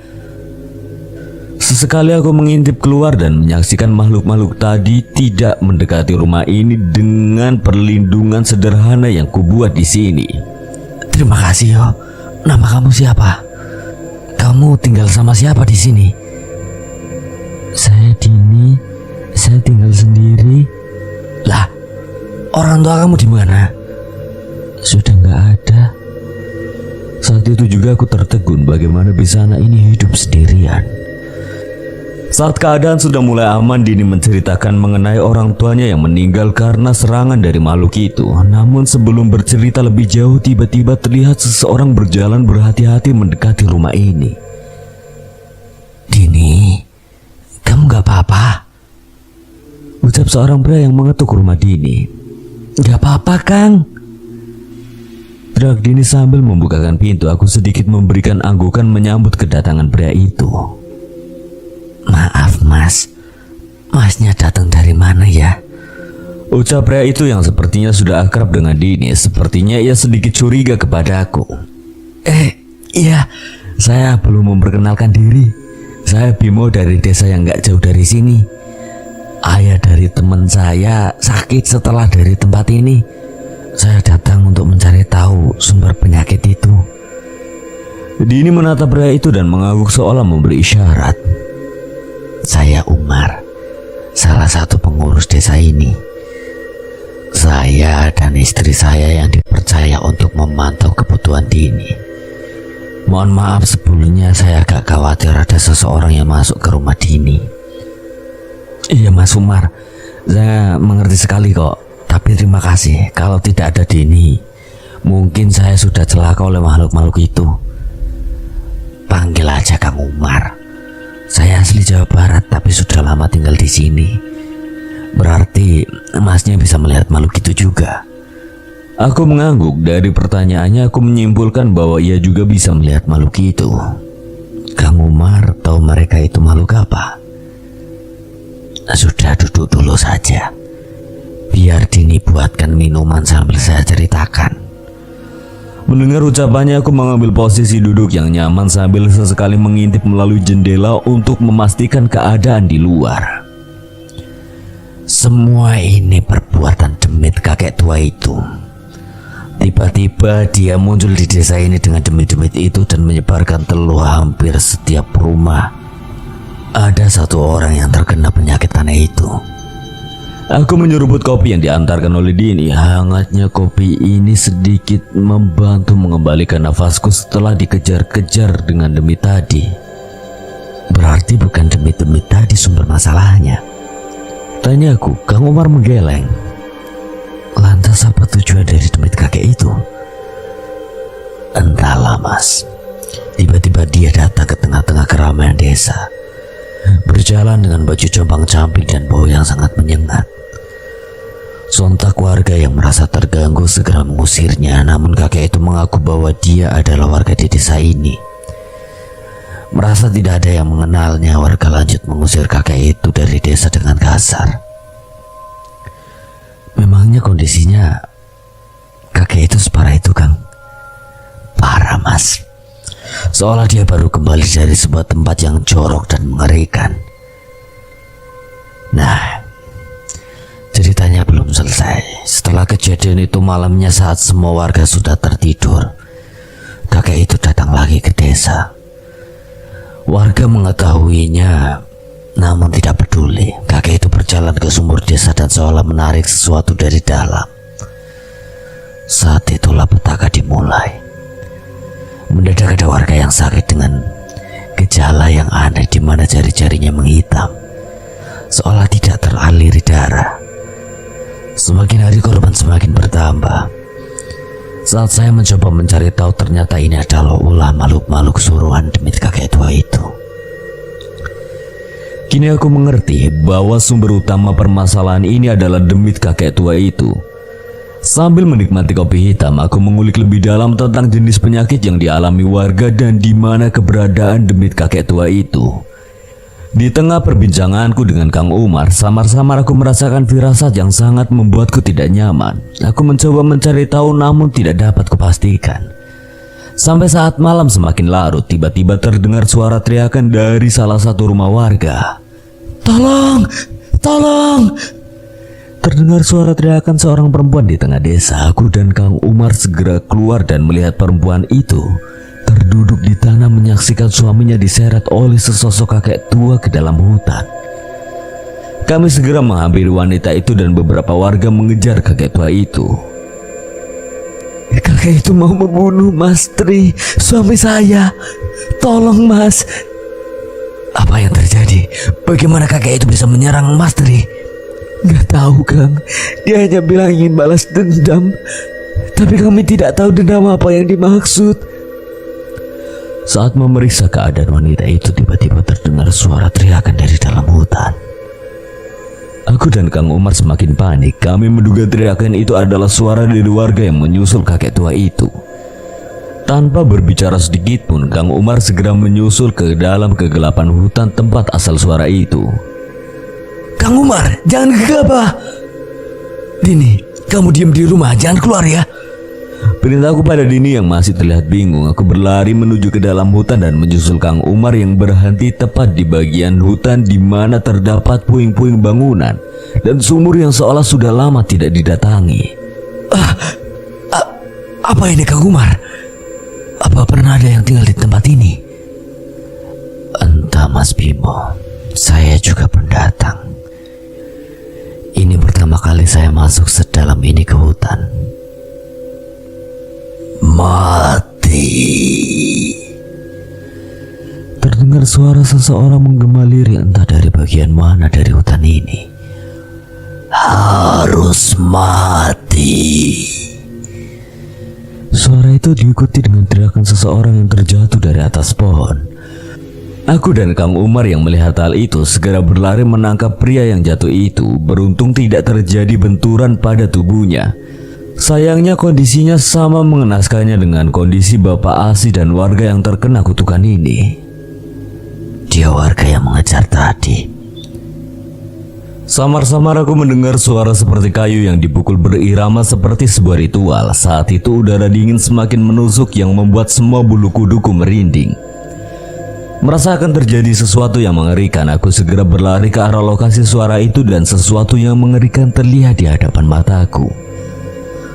Sesekali aku mengintip keluar dan menyaksikan makhluk-makhluk tadi tidak mendekati rumah ini dengan perlindungan sederhana yang kubuat di sini. Terima kasih yo. Nama kamu siapa? Kamu tinggal sama siapa di sini? Saya Dini. Saya tinggal sendiri. Lah, orang tua kamu di mana? Sudah nggak ada. Saat itu juga aku tertegun bagaimana bisa anak ini hidup sendirian. Saat keadaan sudah mulai aman, Dini menceritakan mengenai orang tuanya yang meninggal karena serangan dari makhluk itu. Namun sebelum bercerita lebih jauh, tiba-tiba terlihat seseorang berjalan berhati-hati mendekati rumah ini. Dini, kamu gak apa-apa? Ucap seorang pria yang mengetuk rumah Dini. Gak apa-apa, Kang. Teriak Dini sambil membukakan pintu. Aku sedikit memberikan anggukan menyambut kedatangan pria itu. Maaf mas, masnya datang dari mana ya? Ucap pria itu yang sepertinya sudah akrab dengan Dini. Sepertinya ia sedikit curiga kepada aku. Iya, saya belum memperkenalkan diri. Saya Bimo dari desa yang gak jauh dari sini. Ayah dari teman saya sakit setelah dari tempat ini. Saya datang untuk mencari tahu sumber penyakit itu. Dini menatap pria itu dan mengangguk seolah memberi isyarat. Saya Umar, salah satu pengurus desa ini. Saya dan istri saya yang dipercaya untuk memantau kebutuhan Dini. Mohon maaf sebelumnya, saya agak khawatir ada seseorang yang masuk ke rumah Dini. Iya Mas Umar, saya mengerti sekali kok. Tapi terima kasih, kalau tidak ada Dini, mungkin saya sudah celaka oleh makhluk-makhluk itu. Panggil aja Kang Umar. Saya asli Jawa Barat tapi sudah lama tinggal di sini. Berarti masnya bisa melihat makhluk itu juga. Aku mengangguk. Dari pertanyaannya aku menyimpulkan bahwa ia juga bisa melihat makhluk itu. Kang Umar tahu mereka itu makhluk apa? Sudah, duduk dulu saja. Biar Dini buatkan minuman sambil saya ceritakan. Mendengar ucapannya, aku mengambil posisi duduk yang nyaman sambil sesekali mengintip melalui jendela untuk memastikan keadaan di luar. Semua ini perbuatan demit kakek tua itu. Tiba-tiba dia muncul di desa ini dengan demit-demit itu dan menyebarkan teluh hampir setiap rumah. Ada satu orang yang terkena penyakit aneh itu. Aku menyeruput kopi yang diantarkan oleh Dini. Hangatnya kopi ini sedikit membantu mengembalikan nafasku setelah dikejar-kejar dengan demit tadi. Berarti bukan demit-demit tadi sumber masalahnya? Tanyaku. Kang Umar menggeleng. Lantas apa tujuan dari demit kakek itu? Entahlah mas. Tiba-tiba dia datang ke tengah-tengah keramaian desa, berjalan dengan baju compang-camping dan bau yang sangat menyengat. Sontak warga yang merasa terganggu segera mengusirnya, namun kakek itu mengaku bahwa dia adalah warga di desa ini. Merasa tidak ada yang mengenalnya, warga lanjut mengusir kakek itu dari desa dengan kasar. Memangnya kondisinya kakek itu separah itu, Kang? Parah mas, seolah dia baru kembali dari sebuah tempat yang jorok dan mengerikan. Nah, ceritanya belum selesai. Setelah kejadian itu malamnya saat semua warga sudah tertidur, kakek itu datang lagi ke desa. Warga mengetahuinya, namun tidak peduli. Kakek itu berjalan ke sumur desa dan seolah menarik sesuatu dari dalam. Saat itulah petaka dimulai. Mendadak ada warga yang sakit dengan gejala yang aneh di mana jari-jarinya menghitam, seolah tidak teraliri darah. Semakin hari korban semakin bertambah. Saat saya mencoba mencari tahu, ternyata ini adalah ulah makhluk-makhluk suruhan demit kakek tua itu. Kini aku mengerti bahwa sumber utama permasalahan ini adalah demit kakek tua itu. Sambil menikmati kopi hitam, aku mengulik lebih dalam tentang jenis penyakit yang dialami warga dan di mana keberadaan demit kakek tua itu. Di tengah perbincanganku dengan Kang Umar, samar-samar aku merasakan firasat yang sangat membuatku tidak nyaman. Aku mencoba mencari tahu namun tidak dapat kupastikan. Sampai saat malam semakin larut, tiba-tiba terdengar suara teriakan dari salah satu rumah warga. "Tolong! Tolong!" Terdengar suara teriakan seorang perempuan di tengah desa. Aku dan Kang Umar segera keluar dan melihat perempuan itu terduduk di tanah menyaksikan suaminya diseret oleh sesosok kakek tua ke dalam hutan. Kami segera menghampiri wanita itu dan beberapa warga mengejar kakek tua itu. Kakek itu mau membunuh Mas Tri, suami saya. Tolong Mas. Apa yang terjadi? Bagaimana kakek itu bisa menyerang Mas Tri? Gak tahu Kang, dia hanya bilang ingin balas dendam. Tapi kami tidak tahu dendam apa yang dimaksud. Saat memeriksa keadaan wanita itu, tiba-tiba terdengar suara teriakan dari dalam hutan. Aku dan Kang Umar semakin panik. Kami menduga teriakan itu adalah suara dari warga yang menyusul kakek tua itu. Tanpa berbicara sedikit pun, Kang Umar segera menyusul ke dalam kegelapan hutan tempat asal suara itu. Kang Umar, jangan gegabah. Dini, kamu diam di rumah, jangan keluar ya. Perintahku pada Dini yang masih terlihat bingung. Aku berlari menuju ke dalam hutan dan menyusul Kang Umar yang berhenti tepat di bagian hutan di mana terdapat puing-puing bangunan dan sumur yang seolah sudah lama tidak didatangi. Apa ini Kang Umar? Apa pernah ada yang tinggal di tempat ini? Entah Mas Bimo, saya juga pendatang. Ini pertama kali saya masuk sedalam ini ke hutan. Mati. Terdengar suara seseorang menggema lirih entah dari bagian mana dari hutan ini. Harus mati. Suara itu diikuti dengan teriakan seseorang yang terjatuh dari atas pohon. Aku dan Kang Umar yang melihat hal itu segera berlari menangkap pria yang jatuh itu. Beruntung tidak terjadi benturan pada tubuhnya. Sayangnya kondisinya sama mengenaskannya dengan kondisi Bapak Asi dan warga yang terkena kutukan ini. Dia warga yang mengejar tadi. Samar-samar aku mendengar suara seperti kayu yang dipukul berirama seperti sebuah ritual. Saat itu udara dingin semakin menusuk yang membuat semua bulu kuduku merinding. Merasakan terjadi sesuatu yang mengerikan, aku segera berlari ke arah lokasi suara itu dan sesuatu yang mengerikan terlihat di hadapan mataku.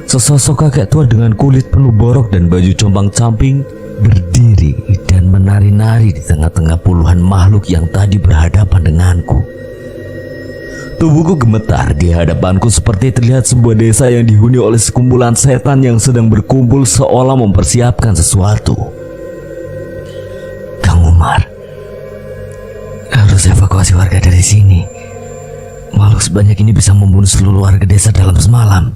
Sesosok kakek tua dengan kulit penuh borok dan baju compang-camping berdiri dan menari-nari di tengah-tengah puluhan makhluk yang tadi berhadapan denganku. Tubuhku gemetar. Di hadapanku seperti terlihat sebuah desa yang dihuni oleh sekumpulan setan yang sedang berkumpul seolah mempersiapkan sesuatu. Kang Umar, harus evakuasi warga dari sini. Makhluk sebanyak ini bisa membunuh seluruh warga desa dalam semalam.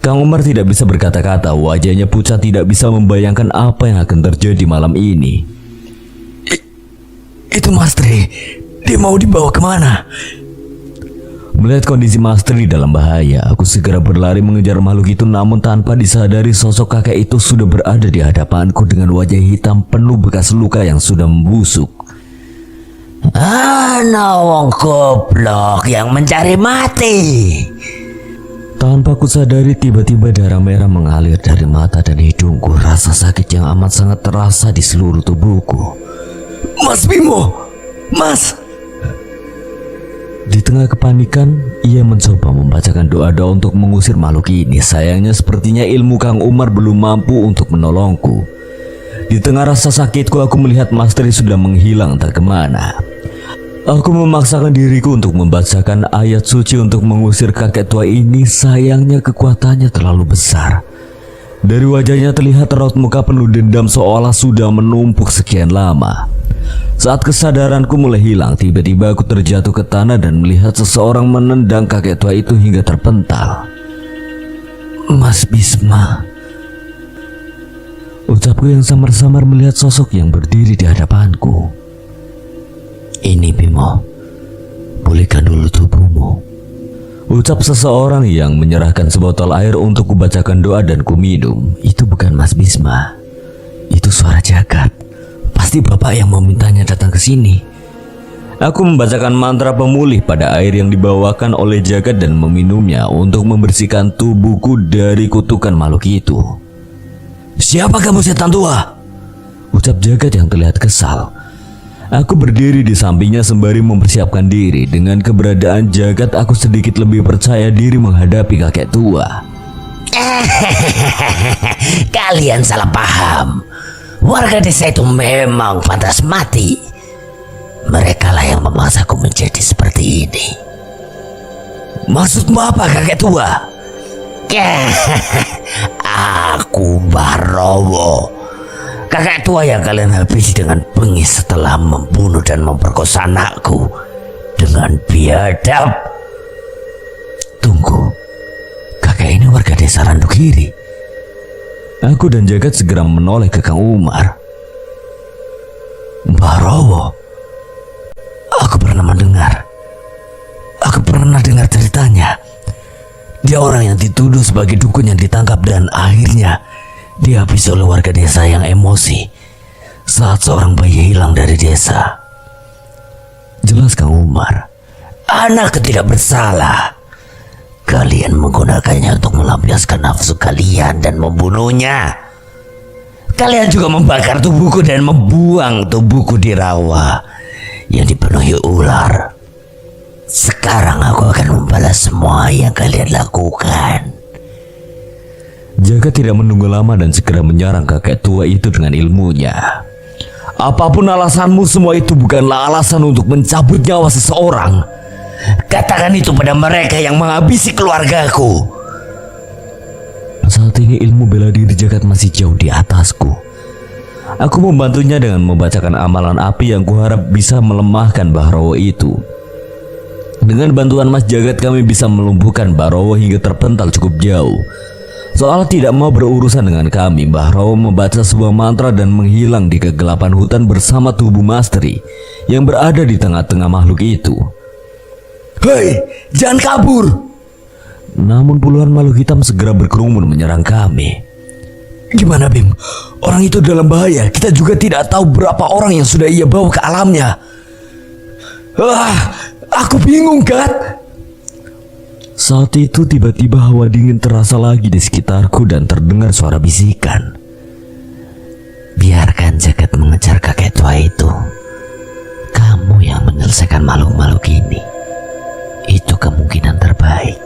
Kang Umar tidak bisa berkata-kata. Wajahnya pucat, tidak bisa membayangkan apa yang akan terjadi malam ini. Itu Mas Tri. Dia mau dibawa kemana? Melihat kondisi Master di dalam bahaya, aku segera berlari mengejar makhluk itu, namun tanpa disadari sosok kakek itu sudah berada di hadapanku dengan wajah hitam penuh bekas luka yang sudah membusuk. Wong goblok yang mencari mati. Tanpa kusadari, tiba-tiba darah merah mengalir dari mata dan hidungku. Rasa sakit yang amat sangat terasa di seluruh tubuhku. Mas Bimo, Mas. Di tengah kepanikan, ia mencoba membacakan doa-doa untuk mengusir makhluk ini. Sayangnya sepertinya ilmu Kang Umar belum mampu untuk menolongku. Di tengah rasa sakitku, aku melihat Master sudah menghilang tak kemana. Aku memaksakan diriku untuk membacakan ayat suci untuk mengusir kakek tua ini. Sayangnya kekuatannya terlalu besar. Dari wajahnya terlihat raut muka penuh dendam seolah sudah menumpuk sekian lama. Saat kesadaranku mulai hilang, tiba-tiba aku terjatuh ke tanah dan melihat seseorang menendang kakek tua itu hingga terpental. Mas Bisma. Ucapku yang samar-samar melihat sosok yang berdiri di hadapanku. Ini Bimo, pulihkan dulu tubuhmu. Ucap seseorang yang menyerahkan sebotol air untuk kubacakan doa dan kuminum. Itu bukan Mas Bisma. Itu suara Jagat. Pasti bapak yang memintanya datang ke sini. Aku membacakan mantra pemulih pada air yang dibawakan oleh Jagat dan meminumnya untuk membersihkan tubuhku dari kutukan makhluk itu. Siapa kamu setan tua? Ucap Jagat yang terlihat kesal. Aku berdiri di sampingnya sembari mempersiapkan diri. Dengan keberadaan Jagat, aku sedikit lebih percaya diri menghadapi kakek tua. Kalian salah paham. Warga desa itu memang pantas mati. Mereka lah yang memaksaku menjadi seperti ini. Maksudmu apa, kakek tua? Aku Barowo, kakek tua yang kalian habisi dengan bengis setelah membunuh dan memperkosa anakku dengan biadab. Tunggu, kakek ini warga desa Randukiri. Aku dan Jagat segera menoleh ke Kang Umar. Barowo, aku pernah mendengar. Aku pernah dengar ceritanya. Dia orang yang dituduh sebagai dukun yang ditangkap dan akhirnya dihabisi oleh warga desa yang emosi saat seorang bayi hilang dari desa. Jelas Kang Umar. Anak tidak bersalah. Kalian menggunakannya untuk melampiaskan nafsu kalian dan membunuhnya. Kalian juga membakar tubuhku dan membuang tubuhku di rawa yang dipenuhi ular. Sekarang aku akan membalas semua yang kalian lakukan. Jagat tidak menunggu lama dan segera menyerang kakek tua itu dengan ilmunya. Apapun alasanmu, semua itu bukanlah alasan untuk mencabut nyawa seseorang. Katakan itu pada mereka yang menghabisi keluargaku. Saat ini ilmu bela diri Jagat masih jauh di atasku. Aku membantunya dengan membacakan amalan api yang kuharap bisa melemahkan Bahrowo itu. Dengan bantuan Mas Jagat kami bisa melumpuhkan Bahrowo hingga terpental cukup jauh. Soal tidak mau berurusan dengan kami, Bahrowo membaca sebuah mantra dan menghilang di kegelapan hutan bersama tubuh Mastri yang berada di tengah-tengah makhluk itu. Hei, jangan kabur! Namun puluhan makhluk hitam segera berkerumun menyerang kami. Gimana Bim? Orang itu dalam bahaya. Kita juga tidak tahu berapa orang yang sudah ia bawa ke alamnya. Aku bingung, Gat. Saat itu tiba-tiba hawa dingin terasa lagi di sekitarku dan terdengar suara bisikan. Biarkan Jagat mengejar kakek tua itu. Kamu yang menyelesaikan makhluk-makhluk ini. Itu kemungkinan terbaik.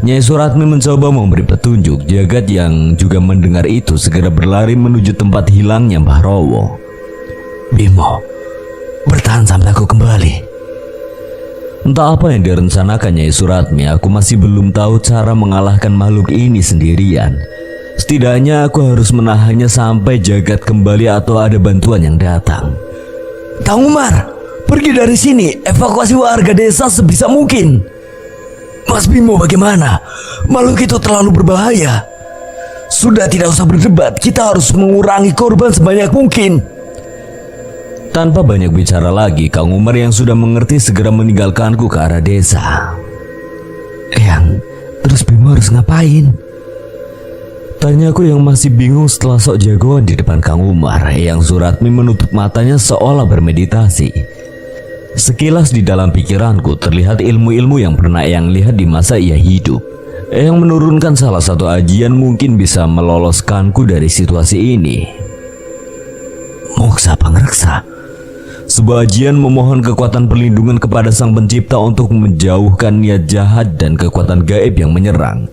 Nyai Suratmi mencoba memberi petunjuk. Jagat yang juga mendengar itu segera berlari menuju tempat hilangnya Bahrowo. Bimo, bertahan sampai aku kembali. Entah apa yang direncanakan Nyai Suratmi, aku masih belum tahu cara mengalahkan makhluk ini sendirian. Setidaknya aku harus menahannya sampai Jagat kembali atau ada bantuan yang datang. Kang Umar, pergi dari sini, evakuasi warga desa sebisa mungkin. Mas Bimo bagaimana? Makhluk itu terlalu berbahaya. Sudah tidak usah berdebat, kita harus mengurangi korban sebanyak mungkin. Tanpa banyak bicara lagi, Kang Umar yang sudah mengerti segera meninggalkanku ke arah desa. Eyang, terus Bimo harus ngapain? Tanyaku yang masih bingung setelah sok jagoan di depan Kang Umar. Eyang Suratmi menutup matanya seolah bermeditasi. Sekilas di dalam pikiranku terlihat ilmu-ilmu yang pernah Eyang lihat di masa ia hidup. Eyang menurunkan salah satu ajian mungkin bisa meloloskanku dari situasi ini. Moksa Pangreksa. Sebuah ajian memohon kekuatan perlindungan kepada Sang Pencipta untuk menjauhkan niat jahat dan kekuatan gaib yang menyerang.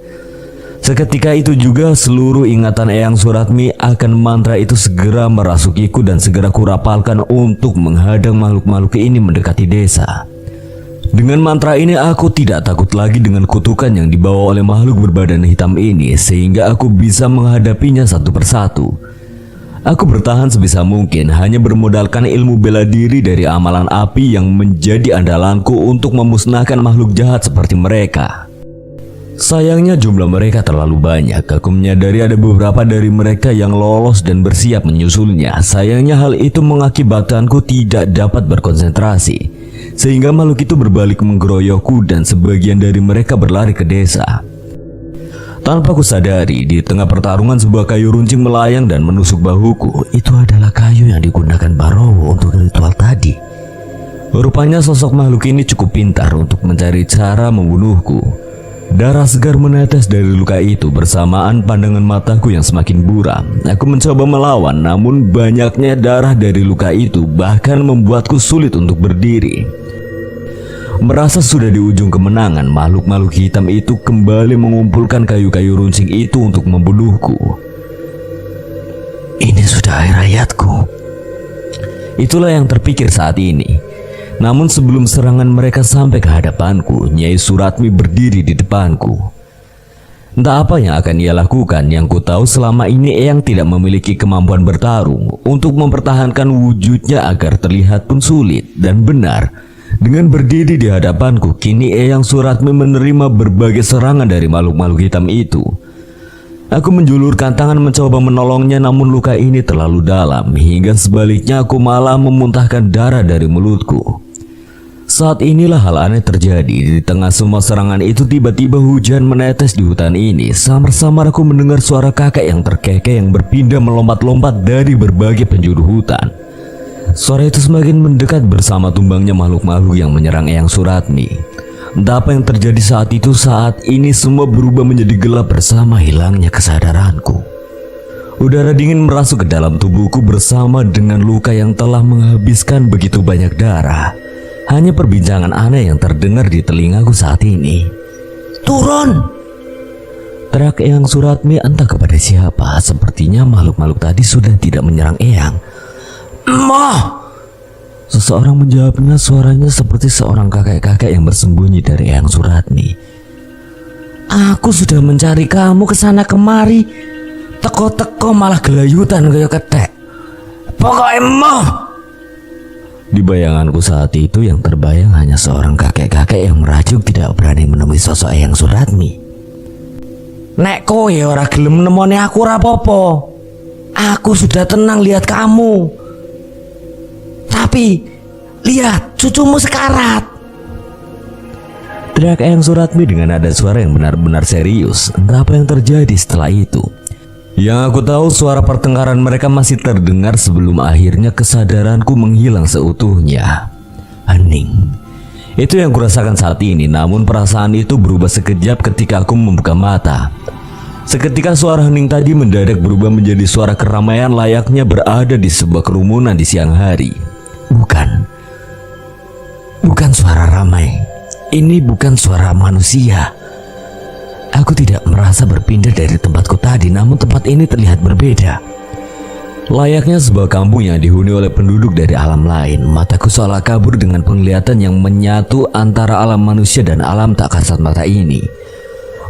Seketika itu juga seluruh ingatan Eyang Suratmi akan mantra itu segera merasukiku dan segera kurapalkan untuk menghadang makhluk-makhluk ini mendekati desa. Dengan mantra ini aku tidak takut lagi dengan kutukan yang dibawa oleh makhluk berbadan hitam ini, sehingga aku bisa menghadapinya satu persatu. Aku bertahan sebisa mungkin hanya bermodalkan ilmu bela diri dari amalan api yang menjadi andalanku untuk memusnahkan makhluk jahat seperti mereka. Sayangnya jumlah mereka terlalu banyak. Aku menyadari ada beberapa dari mereka yang lolos dan bersiap menyusulnya. Sayangnya hal itu mengakibatkanku tidak dapat berkonsentrasi. sehingga makhluk itu berbalik menggeroyokku dan sebagian dari mereka berlari ke desa. Tanpa kusadari, di tengah pertarungan sebuah kayu runcing melayang dan menusuk bahuku. Itu adalah kayu yang digunakan Barowo untuk ritual tadi. Rupanya sosok makhluk ini cukup pintar untuk mencari cara membunuhku. Darah segar menetes dari luka itu bersamaan pandangan mataku yang semakin buram. Aku mencoba melawan, namun banyaknya darah dari luka itu bahkan membuatku sulit untuk berdiri. Merasa sudah di ujung kemenangan, makhluk-makhluk hitam itu kembali mengumpulkan kayu-kayu runcing itu untuk membunuhku. Ini sudah akhir hayatku. Itulah yang terpikir saat ini. Namun sebelum serangan mereka sampai ke hadapanku, Nyai Suratmi berdiri di depanku. Entah apa yang akan ia lakukan, yang ku tahu selama ini Eyang tidak memiliki kemampuan bertarung. Untuk mempertahankan wujudnya agar terlihat pun sulit dan benar. Dengan berdiri di hadapanku, kini Eyang Suratmi menerima berbagai serangan dari makhluk-makhluk hitam itu. Aku menjulurkan tangan mencoba menolongnya, namun luka ini terlalu dalam, hingga sebaliknya aku malah memuntahkan darah dari mulutku. Saat inilah hal aneh terjadi. Di tengah semua serangan itu, tiba-tiba hujan menetes di hutan ini. Samar-samar aku mendengar suara kakek yang terkekeh yang berpindah melompat-lompat dari berbagai penjuru hutan. Suara itu semakin mendekat bersama tumbangnya makhluk-makhluk yang menyerang Eyang Suratmi. Entah apa yang terjadi saat itu, saat ini semua berubah menjadi gelap bersama hilangnya kesadaranku. Udara dingin merasuk ke dalam tubuhku bersama dengan luka yang telah menghabiskan begitu banyak darah. Hanya perbincangan aneh yang terdengar di telingaku saat ini. Turun! Teriak Eyang Suratmi entah kepada siapa. Sepertinya makhluk-makhluk tadi sudah tidak menyerang Eyang. Emoh! Seseorang menjawabnya, suaranya seperti seorang kakek-kakek yang bersembunyi dari Eyang Suratmi. Aku sudah mencari kamu kesana kemari. Teko-teko malah gelayutan kaya ketek. Pokoknya emoh! Di bayanganku saat itu yang terbayang hanya seorang kakek-kakek yang merajuk tidak berani menemui sosok Eyang Suratmi. Nek kowe ora gelem nemoni aku ora apa-apa. Aku sudah tenang lihat kamu. Tapi lihat cucumu sekarat. Teriak Eyang Suratmi dengan nada suara yang benar-benar serius. Entah apa yang terjadi setelah itu. Yang aku tahu, suara pertengkaran mereka masih terdengar sebelum akhirnya kesadaranku menghilang seutuhnya. Hening. Itu yang kurasakan saat ini, namun perasaan itu berubah sekejap ketika aku membuka mata. Seketika suara hening tadi mendadak berubah menjadi suara keramaian layaknya berada di sebuah kerumunan di siang hari. Bukan suara ramai. Ini bukan suara manusia. Aku tidak merasa berpindah dari tempatku tadi, namun tempat ini terlihat berbeda. Layaknya sebuah kampung yang dihuni oleh penduduk dari alam lain. Mataku seolah kabur dengan penglihatan yang menyatu antara alam manusia dan alam tak kasat mata ini.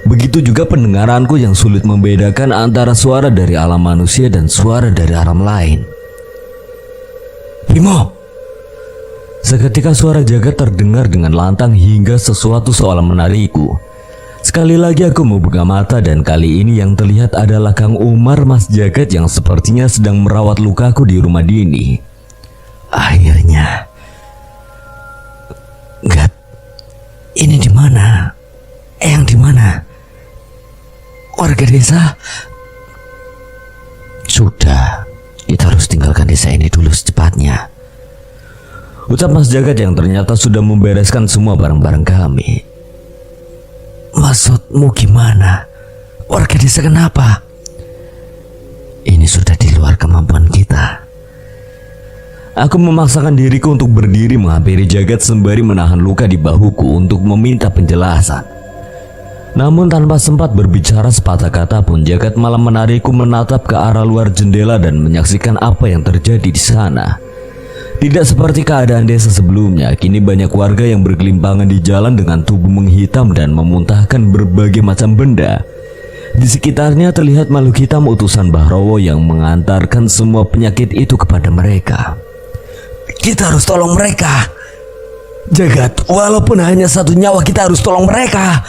Begitu juga pendengaranku yang sulit membedakan antara suara dari alam manusia dan suara dari alam lain. Bimo! Seketika suara jagat terdengar dengan lantang hingga sesuatu seolah menarikku. Sekali lagi aku membuka mata dan kali ini yang terlihat adalah Kang Umar Mas Jagat yang sepertinya sedang merawat lukaku di rumah Dini. Akhirnya. Gat, ini di mana? Eyang di mana? Warga desa? Sudah, kita harus tinggalkan desa ini dulu secepatnya. Ucap Mas Jagat yang ternyata sudah membereskan semua barang-barang kami. Maksudmu gimana? Warga desa kenapa? Ini sudah di luar kemampuan kita. Aku memaksakan diriku untuk berdiri menghampiri Jagat sembari menahan luka di bahuku untuk meminta penjelasan. Namun tanpa sempat berbicara sepatah kata pun, Jagat malah menarikku menatap ke arah luar jendela dan menyaksikan apa yang terjadi di sana. Tidak seperti keadaan desa sebelumnya, kini banyak warga yang bergelimpangan di jalan dengan tubuh menghitam dan memuntahkan berbagai macam benda. Di sekitarnya terlihat makhluk hitam utusan Bahrowo yang mengantarkan semua penyakit itu kepada mereka. Kita harus tolong mereka. Jagat, walaupun hanya satu nyawa kita harus tolong mereka.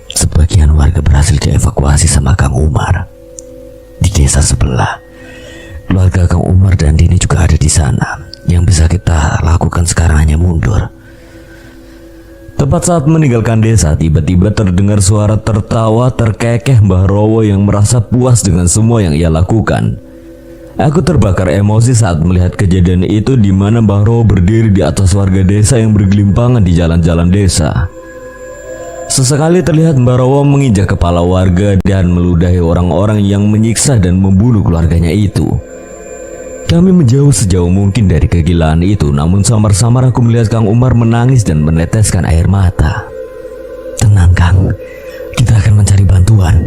Sebagian warga berhasil dievakuasi sama Kang Umar. Di desa sebelah, keluarga Kang Umar dan Dini juga ada di sana. Yang bisa kita lakukan sekarang hanya mundur. Tepat saat meninggalkan desa, tiba-tiba terdengar suara tertawa terkekeh Mbah Rowo yang merasa puas dengan semua yang ia lakukan. Aku terbakar emosi saat melihat kejadian itu di mana Mbah Rowo berdiri di atas warga desa yang bergelimpangan di jalan-jalan desa. Sesekali terlihat Mbah Rowo menginjak kepala warga dan meludahi orang-orang yang menyiksa dan membunuh keluarganya itu. Kami menjauh sejauh mungkin dari kegilaan itu, namun samar-samar aku melihat Kang Umar menangis dan meneteskan air mata. Tenang Kang, kita akan mencari bantuan.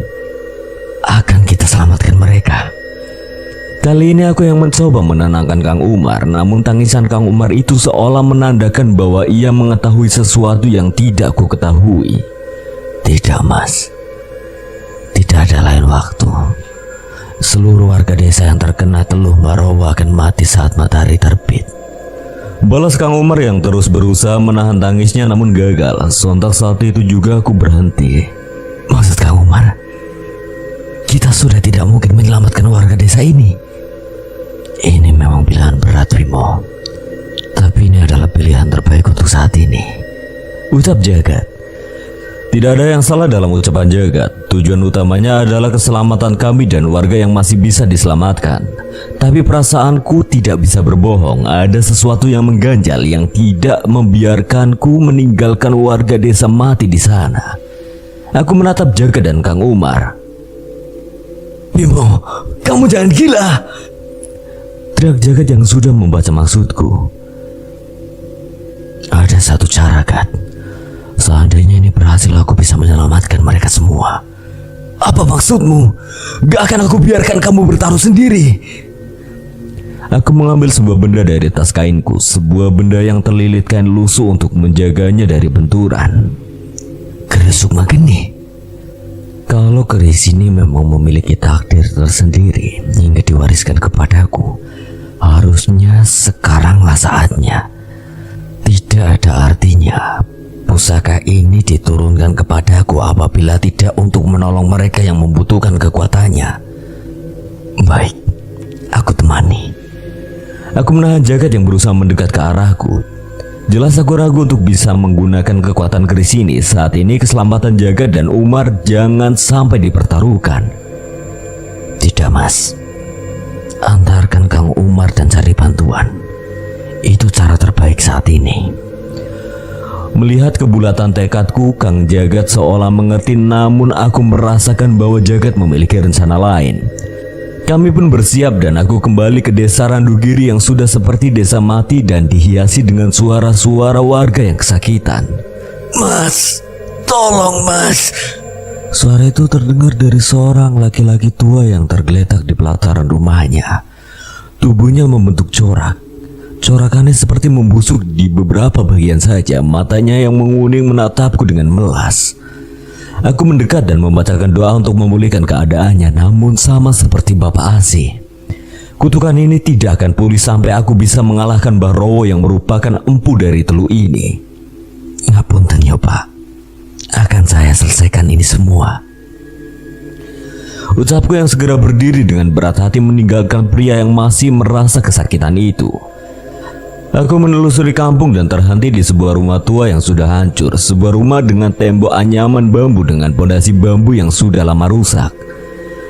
Akan kita selamatkan mereka. Kali ini aku yang mencoba menenangkan Kang Umar, namun tangisan Kang Umar itu seolah menandakan bahwa ia mengetahui sesuatu yang tidak ku ketahui. Tidak Mas, tidak ada lain waktu. Seluruh warga desa yang terkena teluh Mbah Rowo akan mati saat matahari terbit. Balas Kang Umar yang terus berusaha menahan tangisnya namun gagal. Sontak saat itu juga aku berhenti. Maksud Kang Umar, kita sudah tidak mungkin menyelamatkan warga desa ini. Ini memang pilihan berat Bimo, tapi ini adalah pilihan terbaik untuk saat ini. Ucap Jagat. Tidak ada yang salah dalam ucapan Jagat. Tujuan utamanya adalah keselamatan kami dan warga yang masih bisa diselamatkan. Tapi perasaanku tidak bisa berbohong. Ada sesuatu yang mengganjal yang tidak membiarkanku meninggalkan warga desa mati di sana. Aku menatap Jagat dan Kang Umar. Bimo, kamu jangan gila! Teriak Jagat yang sudah membaca maksudku. Ada satu cara, Kat. Seandainya ini berhasil, aku bisa menyelamatkan mereka semua. Apa maksudmu? Gak akan aku biarkan kamu bertaruh sendiri. Aku mengambil sebuah benda dari tas kainku, sebuah benda yang terlilit kain lusuh untuk menjaganya dari benturan. Keris Sukma Geni. Kalau keris ini memang memiliki takdir tersendiri hingga diwariskan kepadaku, harusnya sekaranglah saatnya. Tidak ada artinya pusaka ini diturunkan kepadaku apabila tidak untuk menolong mereka yang membutuhkan kekuatannya. Baik, aku temani. Aku menahan Jagat yang berusaha mendekat ke arahku. Jelas aku ragu untuk bisa menggunakan kekuatan keris ini. Saat ini keselamatan Jagat dan Umar jangan sampai dipertaruhkan. Tidak Mas, antarkan Kang Umar dan cari bantuan. Itu cara terbaik saat ini. Melihat kebulatan tekadku, Kang Jagat seolah mengerti, namun aku merasakan bahwa Jagat memiliki rencana lain. Kami pun bersiap dan aku kembali ke desa Randugiri yang sudah seperti desa mati dan dihiasi dengan suara-suara warga yang kesakitan. Mas, tolong Mas. Suara itu terdengar dari seorang laki-laki tua yang tergeletak di pelataran rumahnya. Tubuhnya membentuk corak. Corakannya seperti membusuk di beberapa bagian saja. Matanya yang menguning menatapku dengan melas. Aku mendekat dan membacakan doa untuk memulihkan keadaannya. Namun sama seperti Bapak Asih, kutukan ini tidak akan pulih sampai aku bisa mengalahkan Mbah Rowo yang merupakan empu dari telu ini. Ngapunten ya Pak, akan saya selesaikan ini semua. Ucapku yang segera berdiri dengan berat hati meninggalkan pria yang masih merasa kesakitan itu. Aku menelusuri kampung dan terhenti di sebuah rumah tua yang sudah hancur. Sebuah rumah dengan tembok anyaman bambu dengan pondasi bambu yang sudah lama rusak.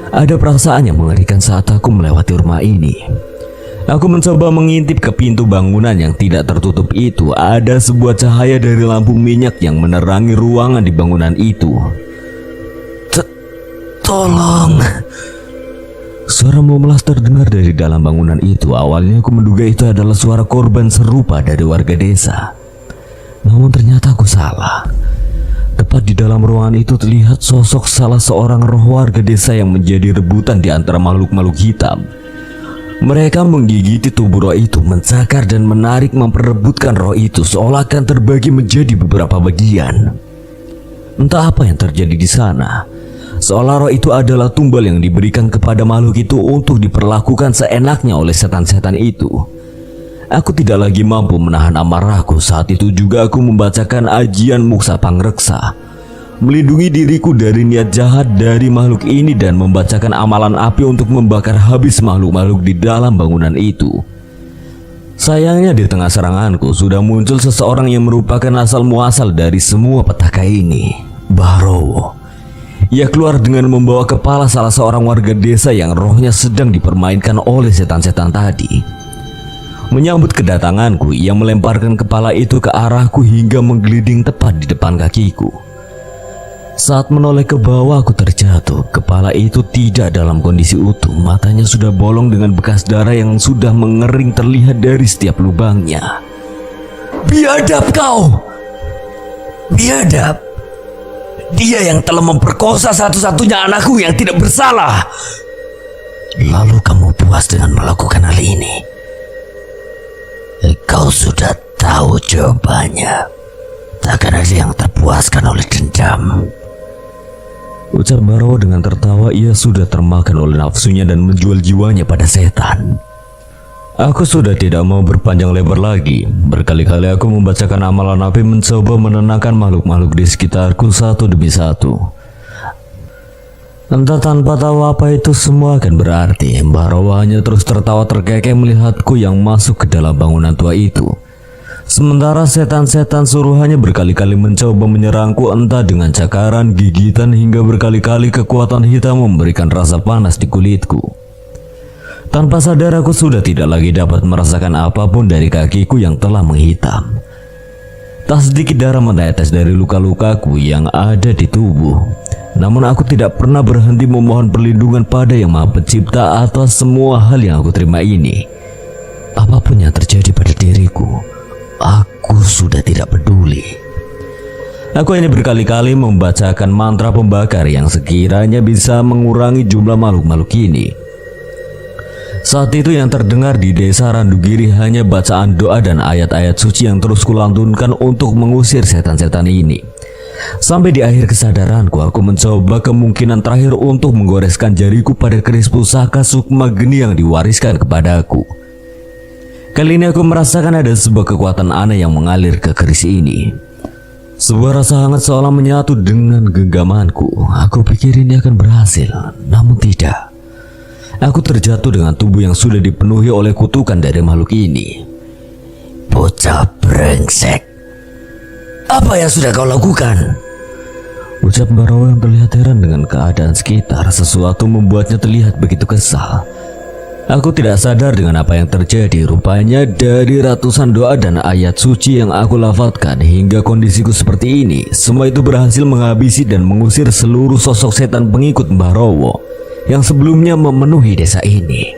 Ada perasaan yang mengerikan saat aku melewati rumah ini. Aku mencoba mengintip ke pintu bangunan yang tidak tertutup itu. Ada sebuah cahaya dari lampu minyak yang menerangi ruangan di bangunan itu. Tolong. Suara memelas terdengar dari dalam bangunan itu. Awalnya aku menduga itu adalah suara korban serupa dari warga desa. Namun ternyata aku salah. Tepat di dalam ruangan itu terlihat sosok salah seorang roh warga desa yang menjadi rebutan di antara makhluk-makhluk hitam. Mereka menggigiti tubuh roh itu, mencakar dan menarik memperebutkan roh itu seolah akan terbagi menjadi beberapa bagian. Entah apa yang terjadi di sana. Seolah roh itu adalah tumbal yang diberikan kepada makhluk itu untuk diperlakukan seenaknya oleh setan-setan itu. Aku tidak lagi mampu menahan amarahku. Saat itu juga aku membacakan ajian Muksa Pangreksa, melindungi diriku dari niat jahat dari makhluk ini dan membacakan amalan api untuk membakar habis makhluk-makhluk di dalam bangunan itu. Sayangnya di tengah seranganku sudah muncul seseorang yang merupakan asal muasal dari semua petaka ini, Mbah Rowo. Ia keluar dengan membawa kepala salah seorang warga desa yang rohnya sedang dipermainkan oleh setan-setan tadi. Menyambut kedatanganku, ia melemparkan kepala itu ke arahku hingga menggelinding tepat di depan kakiku. Saat menoleh ke bawah, aku terjatuh. Kepala itu tidak dalam kondisi utuh. Matanya sudah bolong dengan bekas darah yang sudah mengering terlihat dari setiap lubangnya. Biadab kau! Biadab! Dia yang telah memperkosa satu-satunya anakku yang tidak bersalah. Lalu kamu puas dengan melakukan hal ini? Kau sudah tahu jawabannya. Takkan ada yang terpuaskan oleh dendam. Ucap Mbah Rowo dengan tertawa. Ia sudah termakan oleh nafsunya dan menjual jiwanya pada setan. Aku sudah tidak mau berpanjang lebar lagi. Berkali-kali aku membacakan amalan api, mencoba menenangkan makhluk-makhluk di sekitarku satu demi satu. Entah tanpa tahu apa itu semua akan berarti, Mbah Rowo hanya terus tertawa terkekeh melihatku yang masuk ke dalam bangunan tua itu. Sementara setan-setan suruhannya berkali-kali mencoba menyerangku, entah dengan cakaran, gigitan, hingga berkali-kali kekuatan hitam memberikan rasa panas di kulitku. Tanpa sadar aku sudah tidak lagi dapat merasakan apapun dari kakiku yang telah menghitam. Tak sedikit darah menetes dari luka-lukaku yang ada di tubuh. Namun aku tidak pernah berhenti memohon perlindungan pada Yang Maha Pencipta atas semua hal yang aku terima ini. Apapun yang terjadi pada diriku, aku sudah tidak peduli. Aku hanya berkali-kali membacakan mantra pembakar yang sekiranya bisa mengurangi jumlah makhluk-makhluk ini. Saat itu yang terdengar di desa Randugiri hanya bacaan doa dan ayat-ayat suci yang terus kulantunkan untuk mengusir setan-setan ini. Sampai di akhir kesadaranku, aku mencoba kemungkinan terakhir untuk menggoreskan jariku pada keris pusaka sukma geni yang diwariskan kepadaku. Kali ini aku merasakan ada sebuah kekuatan aneh yang mengalir ke keris ini. Sebuah rasa hangat seolah menyatu dengan genggamanku. Aku pikir ini akan berhasil, namun tidak. Aku terjatuh dengan tubuh yang sudah dipenuhi oleh kutukan dari makhluk ini. Bocah brengsek, apa yang sudah kau lakukan? Ucap Mbah Rowo yang terlihat heran dengan keadaan sekitar. Sesuatu membuatnya terlihat begitu kesal. Aku tidak sadar dengan apa yang terjadi. Rupanya dari ratusan doa dan ayat suci yang aku lafalkan hingga kondisiku seperti ini, semua itu berhasil menghabisi dan mengusir seluruh sosok setan pengikut Mbah Rowo yang sebelumnya memenuhi desa ini.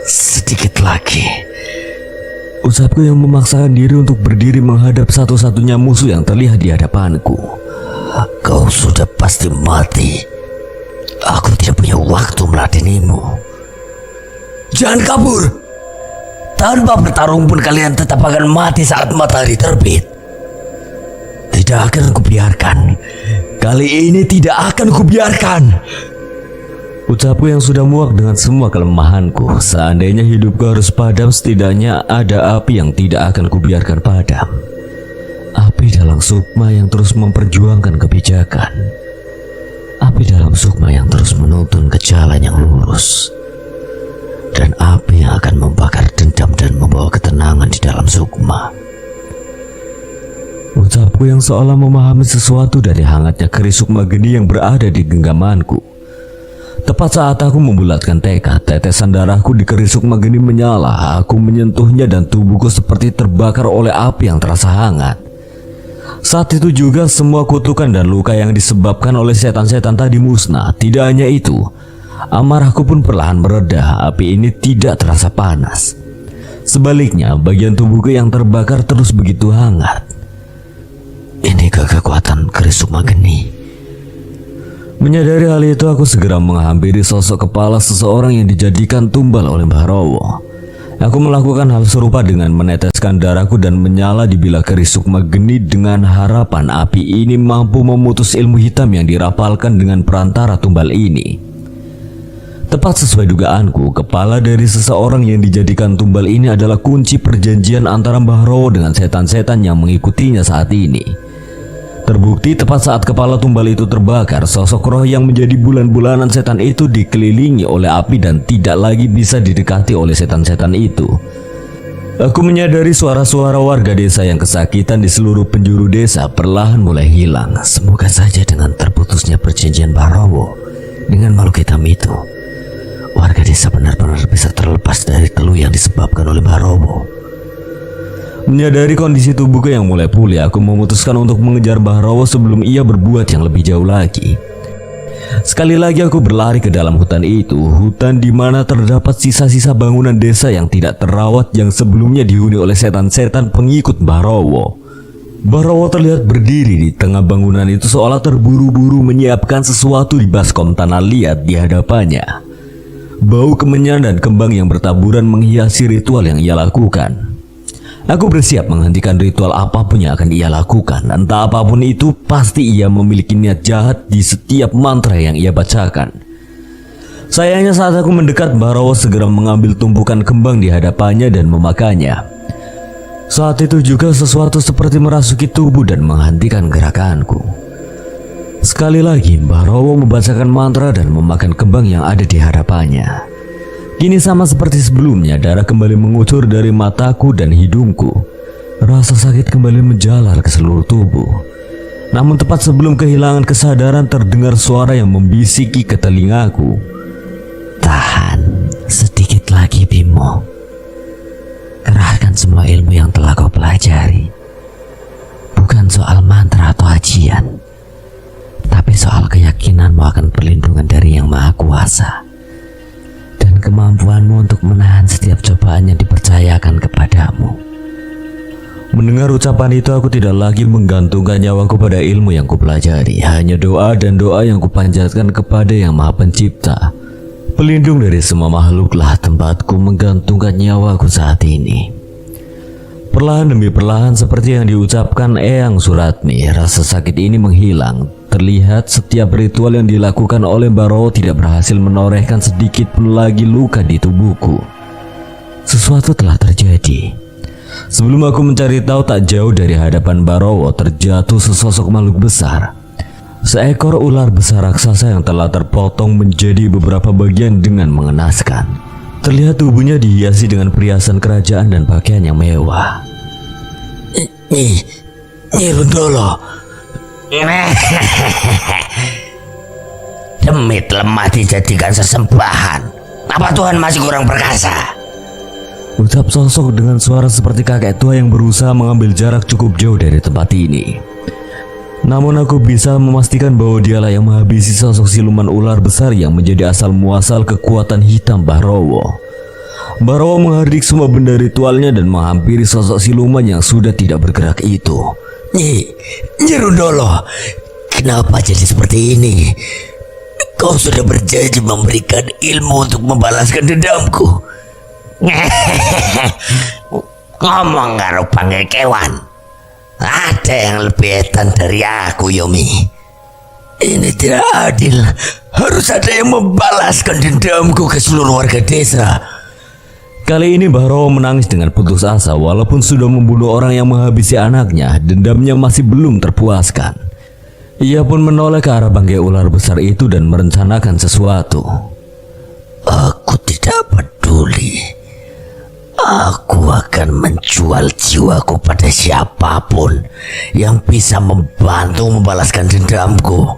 Sedikit lagi, ucapku yang memaksakan diri untuk berdiri menghadap satu-satunya musuh yang terlihat di hadapanku. Kau sudah pasti mati. Aku tidak punya waktu meladenimu. Jangan kabur. Tanpa bertarung pun kalian tetap akan mati saat matahari terbit. Tidak akan kubiarkan. Kali ini tidak akan kubiarkan. Ucapku yang sudah muak dengan semua kelemahanku. Seandainya hidupku harus padam, setidaknya ada api yang tidak akan kubiarkan padam. Api dalam sukma yang terus memperjuangkan kebijakan. Api dalam sukma yang terus menuntun ke jalan yang lurus. Dan api yang akan membakar dendam dan membawa ketenangan di dalam sukma. Ucapku yang seolah memahami sesuatu dari hangatnya keris sukma geni yang berada di genggamanku. Tepat saat aku membulatkan tekad, tetesan darahku di keris sukma geni menyala. Aku menyentuhnya dan tubuhku seperti terbakar oleh api yang terasa hangat. Saat itu juga semua kutukan dan luka yang disebabkan oleh setan-setan tadi musnah. Tidak hanya itu, amarahku pun perlahan mereda. Api ini tidak terasa panas. Sebaliknya, bagian tubuhku yang terbakar terus begitu hangat. Inikah kekuatan keris sukma geni? Menyadari hal itu, aku segera menghampiri sosok kepala seseorang yang dijadikan tumbal oleh Mbah Rowo. Aku melakukan hal serupa dengan meneteskan darahku dan menyala di bilah keris sukma geni dengan harapan api ini mampu memutus ilmu hitam yang dirapalkan dengan perantara tumbal ini. Tepat sesuai dugaanku, kepala dari seseorang yang dijadikan tumbal ini adalah kunci perjanjian antara Mbah Rowo dengan setan-setan yang mengikutinya saat ini. Terbukti tepat saat kepala tumbal itu terbakar, sosok roh yang menjadi bulan-bulanan setan itu dikelilingi oleh api dan tidak lagi bisa didekati oleh setan-setan itu. Aku menyadari suara-suara warga desa yang kesakitan di seluruh penjuru desa perlahan mulai hilang. Semoga saja dengan terputusnya perjanjian Barowo dengan makhluk hitam itu, warga desa benar-benar bisa terlepas dari teluh yang disebabkan oleh Barowo. Menyadari kondisi tubuhku yang mulai pulih, aku memutuskan untuk mengejar Barowo sebelum ia berbuat yang lebih jauh lagi. Sekali lagi aku berlari ke dalam hutan itu, hutan di mana terdapat sisa-sisa bangunan desa yang tidak terawat yang sebelumnya dihuni oleh setan-setan pengikut Barowo. Barowo terlihat berdiri di tengah bangunan itu seolah terburu-buru menyiapkan sesuatu di baskom tanah liat di hadapannya. Bau kemenyan dan kembang yang bertaburan menghiasi ritual yang ia lakukan. Aku bersiap menghentikan ritual apapun yang akan ia lakukan. Entah apapun itu, pasti ia memiliki niat jahat di setiap mantra yang ia bacakan. Sayangnya saat aku mendekat, Barowo segera mengambil tumpukan kembang di hadapannya dan memakannya. Saat itu juga sesuatu seperti merasuki tubuh dan menghentikan gerakanku. Sekali lagi, Barowo membacakan mantra dan memakan kembang yang ada di hadapannya. Kini sama seperti sebelumnya, darah kembali mengucur dari mataku dan hidungku. Rasa sakit kembali menjalar ke seluruh tubuh. Namun tepat sebelum kehilangan kesadaran, terdengar suara yang membisiki ke telingaku. Tahan sedikit lagi, Bimo. Kerahkan semua ilmu yang telah kau pelajari. Bukan soal mantra atau ajian, tapi soal keyakinanmu akan perlindungan dari Yang Maha Kuasa dan kemampuanmu untuk menahan setiap cobaan yang dipercayakan kepadamu. Mendengar ucapan itu, aku tidak lagi menggantungkan nyawaku pada ilmu yang kupelajari. Hanya doa dan doa yang kupanjatkan kepada Yang Maha Pencipta. Pelindung dari semua makhluklah tempatku menggantungkan nyawaku saat ini. Perlahan demi perlahan, seperti yang diucapkan Eyang Suratmi, rasa sakit ini menghilang. Terlihat setiap ritual yang dilakukan oleh Barowo tidak berhasil menorehkan sedikit pun lagi luka di tubuhku. Sesuatu telah terjadi. Sebelum aku mencari tahu, tak jauh dari hadapan Barowo terjatuh sesosok makhluk besar. Seekor ular besar raksasa yang telah terpotong menjadi beberapa bagian dengan mengenaskan. Terlihat tubuhnya dihiasi dengan perhiasan kerajaan dan pakaian yang mewah. Nyi Rundolo, demit lemah dijadikan sesembahan. Apa Tuhan masih kurang perkasa? Ucap sosok dengan suara seperti kakek tua yang berusaha mengambil jarak cukup jauh dari tempat ini. Namun aku bisa memastikan bahwa dialah yang menghabisi sosok siluman ular besar yang menjadi asal muasal kekuatan hitam Barowo. Barowo menghardik semua benda ritualnya dan menghampiri sosok siluman yang sudah tidak bergerak itu. Nyi Rundolo, kenapa jadi seperti ini? Kau sudah berjanji memberikan ilmu untuk membalaskan dendamku. Ngomong karo pangkewan. Ada yang lebih etan dari aku, Yomi. Ini tidak adil. Harus ada yang membalaskan dendamku ke seluruh warga desa. Kali ini Barowo menangis dengan putus asa. Walaupun sudah membunuh orang yang menghabisi anaknya, dendamnya masih belum terpuaskan. Ia pun menoleh ke arah bangkai ular besar itu dan merencanakan sesuatu. Aku tidak peduli. Aku akan menjual jiwaku pada siapapun yang bisa membantu membalaskan dendamku.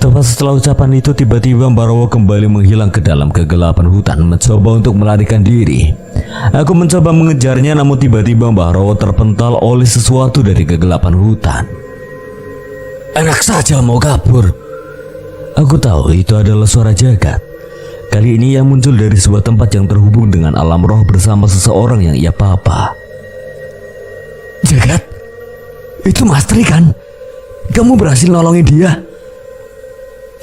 Tepat setelah ucapan itu, tiba-tiba Barowo kembali menghilang ke dalam kegelapan hutan, mencoba untuk melarikan diri. Aku mencoba mengejarnya, namun tiba-tiba Barowo terpental oleh sesuatu dari kegelapan hutan. Enak saja mau kabur. Aku tahu itu adalah suara jagat. Kali ini ia muncul dari sebuah tempat yang terhubung dengan alam roh bersama seseorang yang ia papa. Jagat, itu Mastri kan? Kamu berhasil nolongin dia?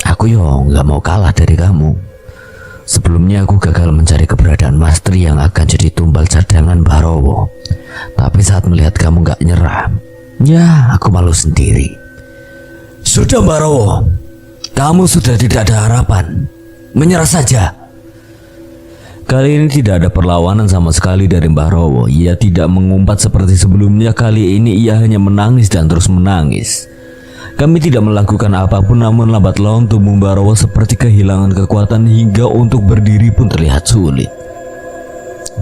Aku nggak mau kalah dari kamu. Sebelumnya aku gagal mencari keberadaan Mastri yang akan jadi tumbal cadangan Barowo. Tapi saat melihat kamu nggak nyerah, ya aku malu sendiri. Sudah Barowo, kamu sudah tidak ada harapan. Menyerah saja. Kali ini tidak ada perlawanan sama sekali dari Barowo. Ia tidak mengumpat seperti sebelumnya. Kali ini ia hanya menangis dan terus menangis. Kami tidak melakukan apapun, namun lambat laun tubuh Barowo seperti kehilangan kekuatan hingga untuk berdiri pun terlihat sulit.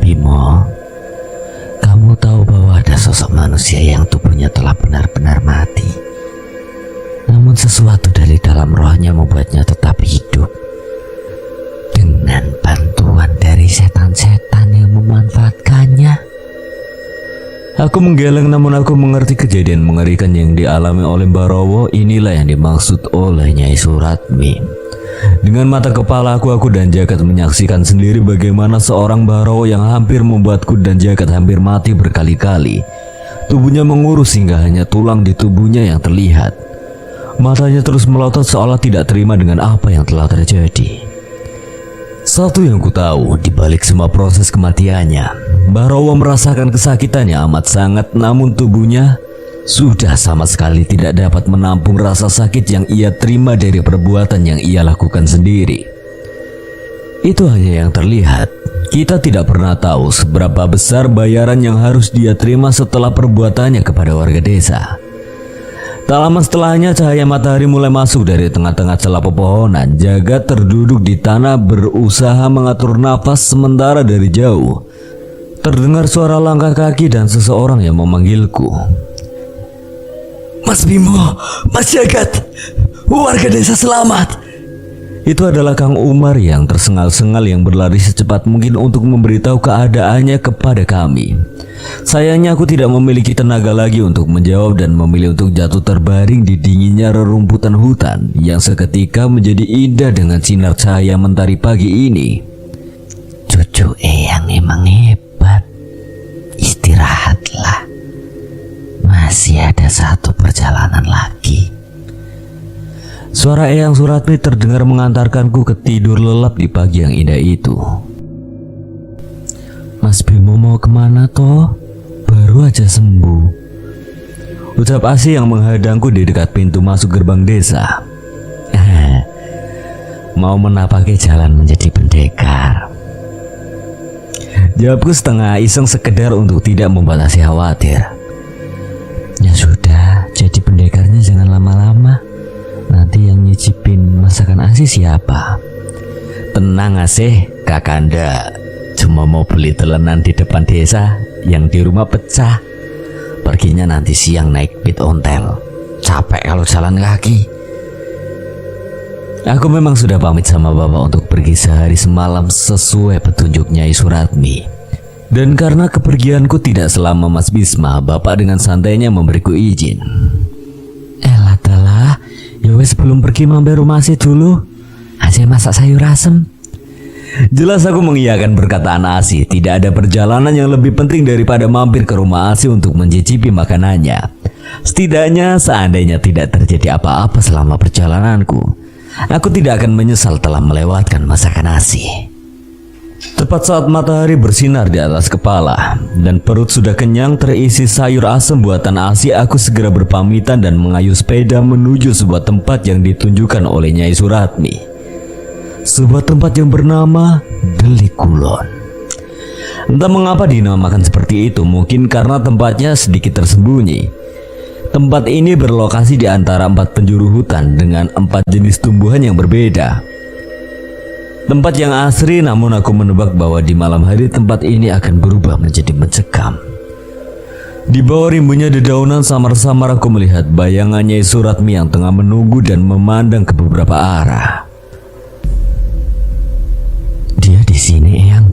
Bimo, kamu tahu bahwa ada sosok manusia yang tubuhnya telah benar-benar mati. Namun sesuatu dari dalam rohnya membuatnya tetap hidup. Dengan bantuan dari setan-setan yang memanfaatkannya. Aku menggeleng namun aku mengerti kejadian mengerikan yang dialami oleh Barowo. Inilah yang dimaksud oleh Nyai Suratmi. Dengan mata kepala aku dan Jagat menyaksikan sendiri bagaimana seorang Barowo yang hampir membuatku dan Jagat hampir mati berkali-kali. Tubuhnya mengurus hingga hanya tulang di tubuhnya yang terlihat. Matanya terus melotot seolah tidak terima dengan apa yang telah terjadi. Satu yang ku tahu, di balik semua proses kematiannya, Barowo merasakan kesakitannya amat sangat, namun tubuhnya sudah sama sekali tidak dapat menampung rasa sakit yang ia terima dari perbuatan yang ia lakukan sendiri. Itu hanya yang terlihat. Kita tidak pernah tahu seberapa besar bayaran yang harus dia terima setelah perbuatannya kepada warga desa. Tak lama setelahnya cahaya matahari mulai masuk dari tengah-tengah celah pepohonan. Jagat terduduk di tanah berusaha mengatur nafas sementara dari jauh terdengar suara langkah kaki dan seseorang yang memanggilku. Mas Bimo, Mas Jagat, warga desa selamat. Itu adalah Kang Umar yang tersengal-sengal yang berlari secepat mungkin untuk memberitahu keadaannya kepada kami. Sayangnya aku tidak memiliki tenaga lagi untuk menjawab dan memilih untuk jatuh terbaring di dinginnya rerumputan hutan yang seketika menjadi indah dengan sinar cahaya mentari pagi ini. Cucu Eyang emang hebat. Istirahatlah. Masih ada satu perjalanan lagi. Suara Eyang Suratmi terdengar mengantarkanku ke tidur lelap di pagi yang indah itu. Mas Bimo mau kemana toh? Baru aja sembuh. Ucap Asih yang menghadangku di dekat pintu masuk gerbang desa. Mau menapaki jalan menjadi pendekar. Jawabku setengah iseng sekedar untuk tidak membuat Asih khawatir. Ya sudah, jadi pendekarnya jangan lama-lama. Nanti yang nyicipin masakan Asih siapa? Tenang Asih, Kakanda cuma mau beli telenan di depan desa yang di rumah pecah. Perginya nanti siang naik pit ontel. Capek kalau jalan kaki. Aku memang sudah pamit sama bapak untuk pergi sehari semalam sesuai petunjuk Nyai Suratmi. Dan karena kepergianku tidak selama Mas Bisma, bapak dengan santainya memberiku izin. Elah dalah, ya wes sebelum pergi mampir rumah Asih dulu. Asih masak sayur asem. Jelas aku mengiyakan perkataan Asih. Tidak ada perjalanan yang lebih penting daripada mampir ke rumah Asih untuk mencicipi makanannya. Setidaknya seandainya tidak terjadi apa-apa selama perjalananku, aku tidak akan menyesal telah melewatkan masakan Asih. Tepat saat matahari bersinar di atas kepala dan perut sudah kenyang terisi sayur asem buatan Asih, aku segera berpamitan dan mengayuh sepeda menuju sebuah tempat yang ditunjukkan oleh Nyai Suratmi. Sebuah tempat yang bernama Delik Kulon. Entah mengapa dinamakan seperti itu, mungkin karena tempatnya sedikit tersembunyi. Tempat ini berlokasi di antara 4 penjuru hutan dengan 4 jenis tumbuhan yang berbeda. Tempat yang asri, namun aku menebak bahwa di malam hari tempat ini akan berubah menjadi mencekam. Di bawah rimbunnya dedaunan samar-samar aku melihat bayangan Nyai Suratmi yang tengah menunggu dan memandang ke beberapa arah. Dia di sini, Eyang.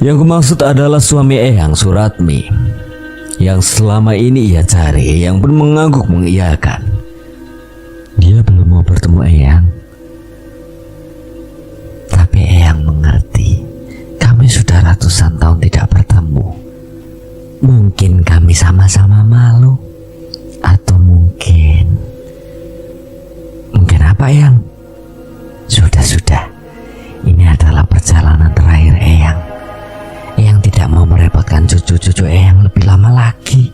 Yang kumaksud adalah suami Eyang Suratmi yang selama ini ia cari. Eyang pun mengangguk mengiyakan. Dia belum mau bertemu Eyang. Tapi Eyang mengerti. Kami sudah ratusan tahun tidak bertemu. Mungkin kami sama-sama malu. Atau mungkin apa, Eyang? Sudah. Ini adalah perjalanan terakhir Eyang. Eyang tidak mau merepotkan cucu-cucu Eyang lebih lama lagi.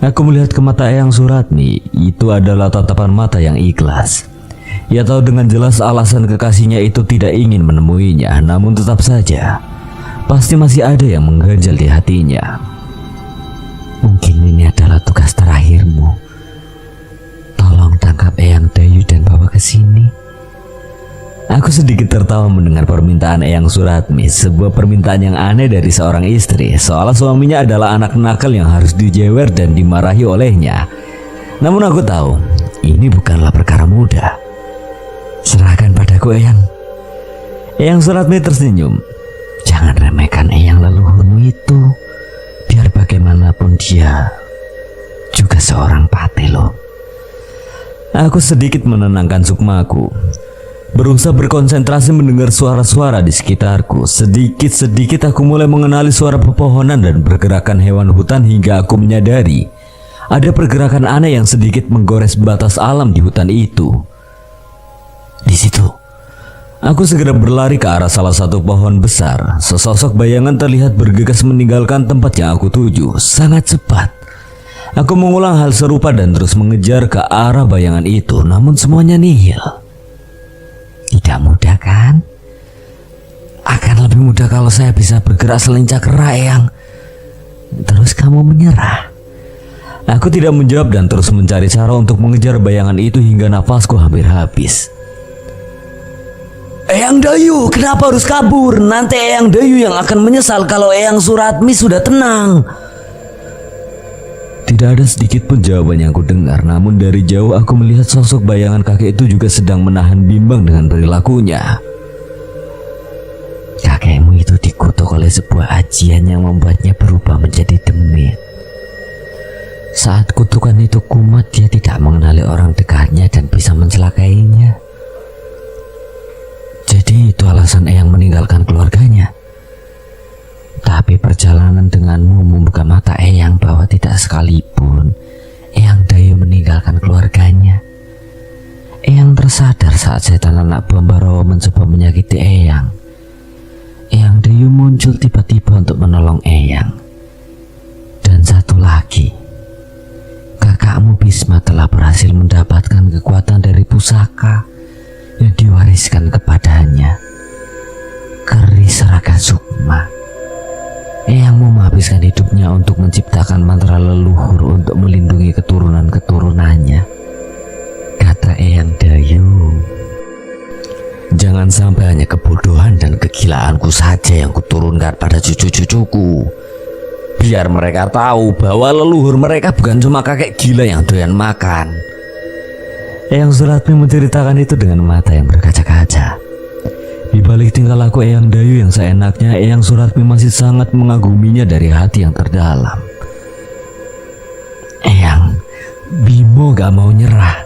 Aku melihat ke mata Eyang Suratmi. Itu adalah tatapan mata yang ikhlas. Ia tahu dengan jelas alasan kekasihnya itu tidak ingin menemuinya, namun tetap saja pasti masih ada yang mengganjal di hatinya. Mungkin ini adalah tugas terakhirmu. Tolong tangkap Eyang Dayu dan bawa ke sini. Aku sedikit tertawa mendengar permintaan Eyang Suratmi, sebuah permintaan yang aneh dari seorang istri, seolah suaminya adalah anak nakal yang harus dijewer dan dimarahi olehnya. Namun aku tahu, ini bukanlah perkara mudah. Serahkan padaku, Eyang. Eyang Suratmi tersenyum. Jangan remehkan Eyang leluhurmu itu. Biar bagaimanapun dia juga seorang pati loh. Aku sedikit menenangkan sukmaku, berusaha berkonsentrasi mendengar suara-suara di sekitarku. Sedikit-sedikit aku mulai mengenali suara pepohonan dan pergerakan hewan hutan hingga aku menyadari ada pergerakan aneh yang sedikit menggores batas alam di hutan itu. Di situ, aku segera berlari ke arah salah satu pohon besar. Sesosok bayangan terlihat bergegas meninggalkan tempat yang aku tuju. Sangat cepat. Aku mengulang hal serupa dan terus mengejar ke arah bayangan itu, namun semuanya nihil. Tidak mudah kan? Akan lebih mudah kalau saya bisa bergerak selincak kera, Eyang. Terus kamu menyerah. Aku tidak menjawab dan terus mencari cara untuk mengejar bayangan itu hingga nafasku hampir habis. Eyang Dayu, kenapa harus kabur? Nanti Eyang Dayu yang akan menyesal kalau Eyang Suratmi sudah tenang. Tidak ada sedikit pun jawaban yang aku dengar, namun dari jauh aku melihat sosok bayangan kakek itu juga sedang menahan bimbang dengan perilakunya. Kakekmu itu dikutuk oleh sebuah ajian yang membuatnya berubah menjadi demit. Saat kutukan itu kumat, dia tidak mengenali orang dekatnya dan bisa mencelakainya. Jadi itu alasan Eyang meninggalkan keluarganya. Tapi perjalanan denganmu membuka mata Eyang bahwa tidak sekalipun Eyang Dayu meninggalkan keluarganya. Eyang tersadar saat setan anak Bambarawa mencoba menyakiti Eyang. Eyang Dayu muncul tiba-tiba untuk menolong Eyang. Dan satu lagi, kakakmu Bisma telah berhasil mendapatkan kekuatan dari pusaka yang diwariskan kepadanya, keris Raga Sukma. Eyang mau menghabiskan hidupnya untuk menciptakan mantra leluhur untuk melindungi keturunan-keturunannya, kata Eyang Dayu. Jangan sampai hanya kebodohan dan kegilaanku saja yang kuturunkan pada cucu-cucuku. Biar mereka tahu bahwa leluhur mereka bukan cuma kakek gila yang doyan makan. Eyang Suratmi menceritakan itu dengan mata yang berkaca-kaca. Di balik tingkah laku Eyang Dayu yang seenaknya, Eyang Suratmi masih sangat mengaguminya dari hati yang terdalam. Eyang, Bimo gak mau nyerah.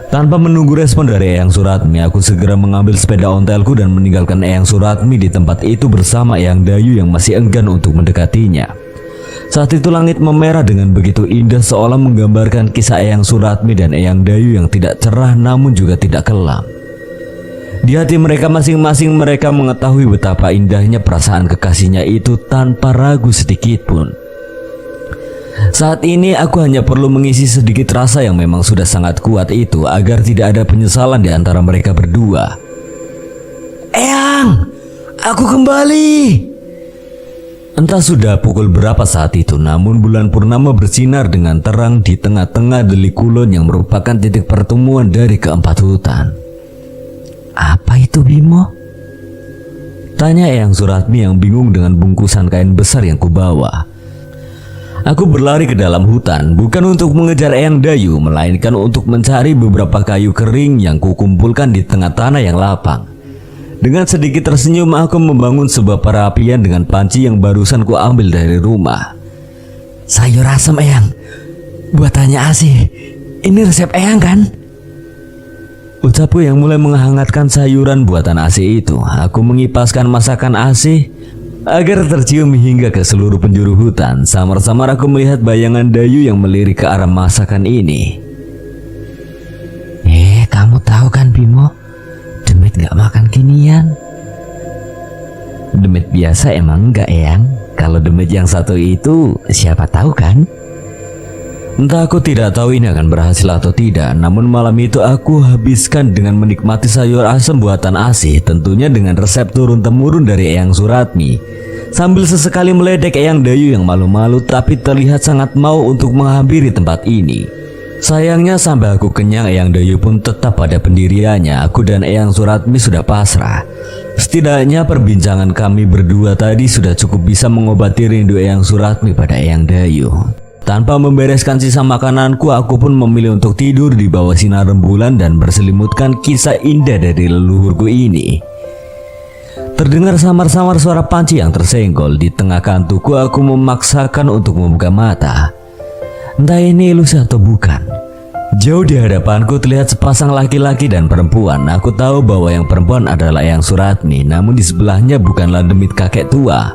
Tanpa menunggu respon dari Eyang Suratmi, aku segera mengambil sepeda ontelku dan meninggalkan Eyang Suratmi di tempat itu bersama Eyang Dayu yang masih enggan untuk mendekatinya. Saat itu langit memerah dengan begitu indah, seolah menggambarkan kisah Eyang Suratmi dan Eyang Dayu yang tidak cerah namun juga tidak kelam. Di hati mereka masing-masing, mereka mengetahui betapa indahnya perasaan kekasihnya itu tanpa ragu sedikit pun. Saat ini aku hanya perlu mengisi sedikit rasa yang memang sudah sangat kuat itu agar tidak ada penyesalan di antara mereka berdua. Eyang, aku kembali. Entah sudah pukul berapa saat itu, namun bulan purnama bersinar dengan terang di tengah-tengah Delik Kulon yang merupakan titik pertemuan dari keempat hutan. Apa itu, Bimo? Tanya Eyang Suratmi yang bingung dengan bungkusan kain besar yang kubawa. Aku berlari ke dalam hutan, bukan untuk mengejar Eyang Dayu, melainkan untuk mencari beberapa kayu kering yang kukumpulkan di tengah tanah yang lapang. Dengan sedikit tersenyum, aku membangun sebuah perapian dengan panci yang barusan kuambil dari rumah. Sayur asam, Eyang. Buatannya Asih. Ini resep Eyang kan? Ucapku yang mulai menghangatkan sayuran buatan Asih itu. Aku mengipaskan masakan Asih agar tercium hingga ke seluruh penjuru hutan. Samar-samar aku melihat bayangan Dayu yang melirik ke arah masakan ini. Kamu tahu kan, Bimo? Demit gak makan ginian. Demit biasa emang enggak, Eyang. Kalau demit yang satu itu siapa tahu kan? Entah aku tidak tahu ini akan berhasil atau tidak, namun malam itu aku habiskan dengan menikmati sayur asam buatan Asih, tentunya dengan resep turun-temurun dari Eyang Suratmi. Sambil sesekali meledek Eyang Dayu yang malu-malu tapi terlihat sangat mau untuk menghampiri tempat ini. Sayangnya sampai aku kenyang, Eyang Dayu pun tetap pada pendiriannya. Aku dan Eyang Suratmi sudah pasrah. Setidaknya perbincangan kami berdua tadi sudah cukup bisa mengobati rindu Eyang Suratmi pada Eyang Dayu. Tanpa membereskan sisa makananku, aku pun memilih untuk tidur di bawah sinar rembulan dan berselimutkan kisah indah dari leluhurku ini. Terdengar samar-samar suara panci yang tersenggol di tengah kantukku. Aku memaksakan untuk membuka mata. Entah ini ilusi atau bukan. Jauh di hadapanku terlihat sepasang laki-laki dan perempuan. Aku tahu bahwa yang perempuan adalah Eyang Suratmi, namun di sebelahnya bukanlah demit kakek tua,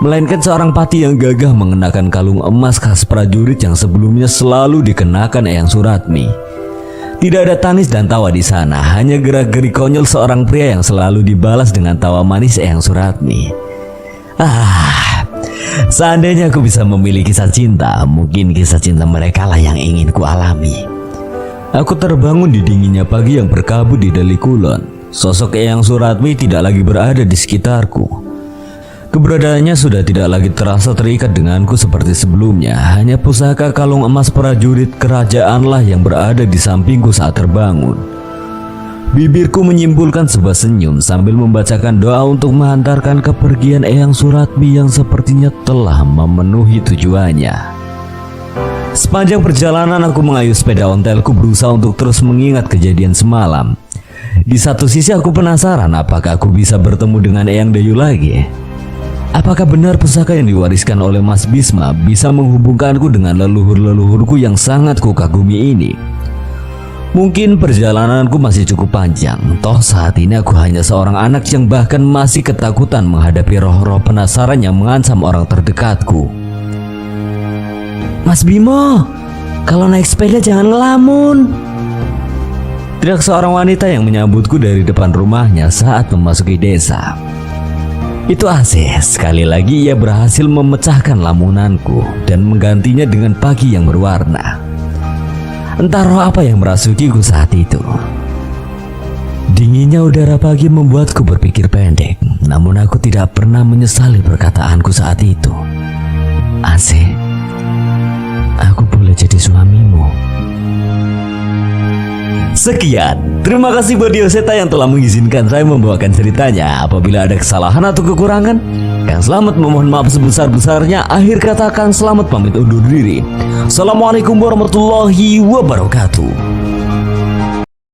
melainkan seorang pati yang gagah mengenakan kalung emas khas prajurit yang sebelumnya selalu dikenakan Eyang Suratmi. Tidak ada tangis dan tawa di sana, hanya gerak-gerik konyol seorang pria yang selalu dibalas dengan tawa manis Eyang Suratmi. Seandainya aku bisa memilih kisah cinta, mungkin kisah cinta mereka lah yang ingin ku alami. Aku terbangun di dinginnya pagi yang berkabut di Deli Kulon. Sosok Eyang Suratmi tidak lagi berada di sekitarku. Keberadaannya sudah tidak lagi terasa terikat denganku seperti sebelumnya. Hanya pusaka kalung emas prajurit kerajaanlah yang berada di sampingku saat terbangun. Bibirku menyimpulkan sebuah senyum sambil membacakan doa untuk menghantarkan kepergian Eyang Suratmi yang sepertinya telah memenuhi tujuannya. Sepanjang perjalanan aku mengayuh sepeda ontelku berusaha untuk terus mengingat kejadian semalam. Di satu sisi aku penasaran apakah aku bisa bertemu dengan Eyang Dayu lagi. Apakah benar pusaka yang diwariskan oleh Mas Bisma bisa menghubungkanku dengan leluhur-leluhurku yang sangat kukagumi ini? Mungkin perjalananku masih cukup panjang. Toh saat ini aku hanya seorang anak yang bahkan masih ketakutan menghadapi roh-roh penasaran yang mengancam orang terdekatku. Mas Bimo, kalau naik sepeda jangan ngelamun. Teriak seorang wanita yang menyambutku dari depan rumahnya saat memasuki desa. Itu Asih. Sekali lagi ia berhasil memecahkan lamunanku dan menggantinya dengan pagi yang berwarna. Entah roh apa yang merasukiku saat itu. Dinginnya udara pagi membuatku berpikir pendek, namun aku tidak pernah menyesali perkataanku saat itu. Asih, aku boleh jadi suamimu. Sekian, terima kasih buat Dioseta yang telah mengizinkan saya membawakan ceritanya. Apabila ada kesalahan atau kekurangan, Kang Selamat memohon maaf sebesar-besarnya. Akhir kata Kang Selamat pamit undur diri. Assalamualaikum warahmatullahi wabarakatuh.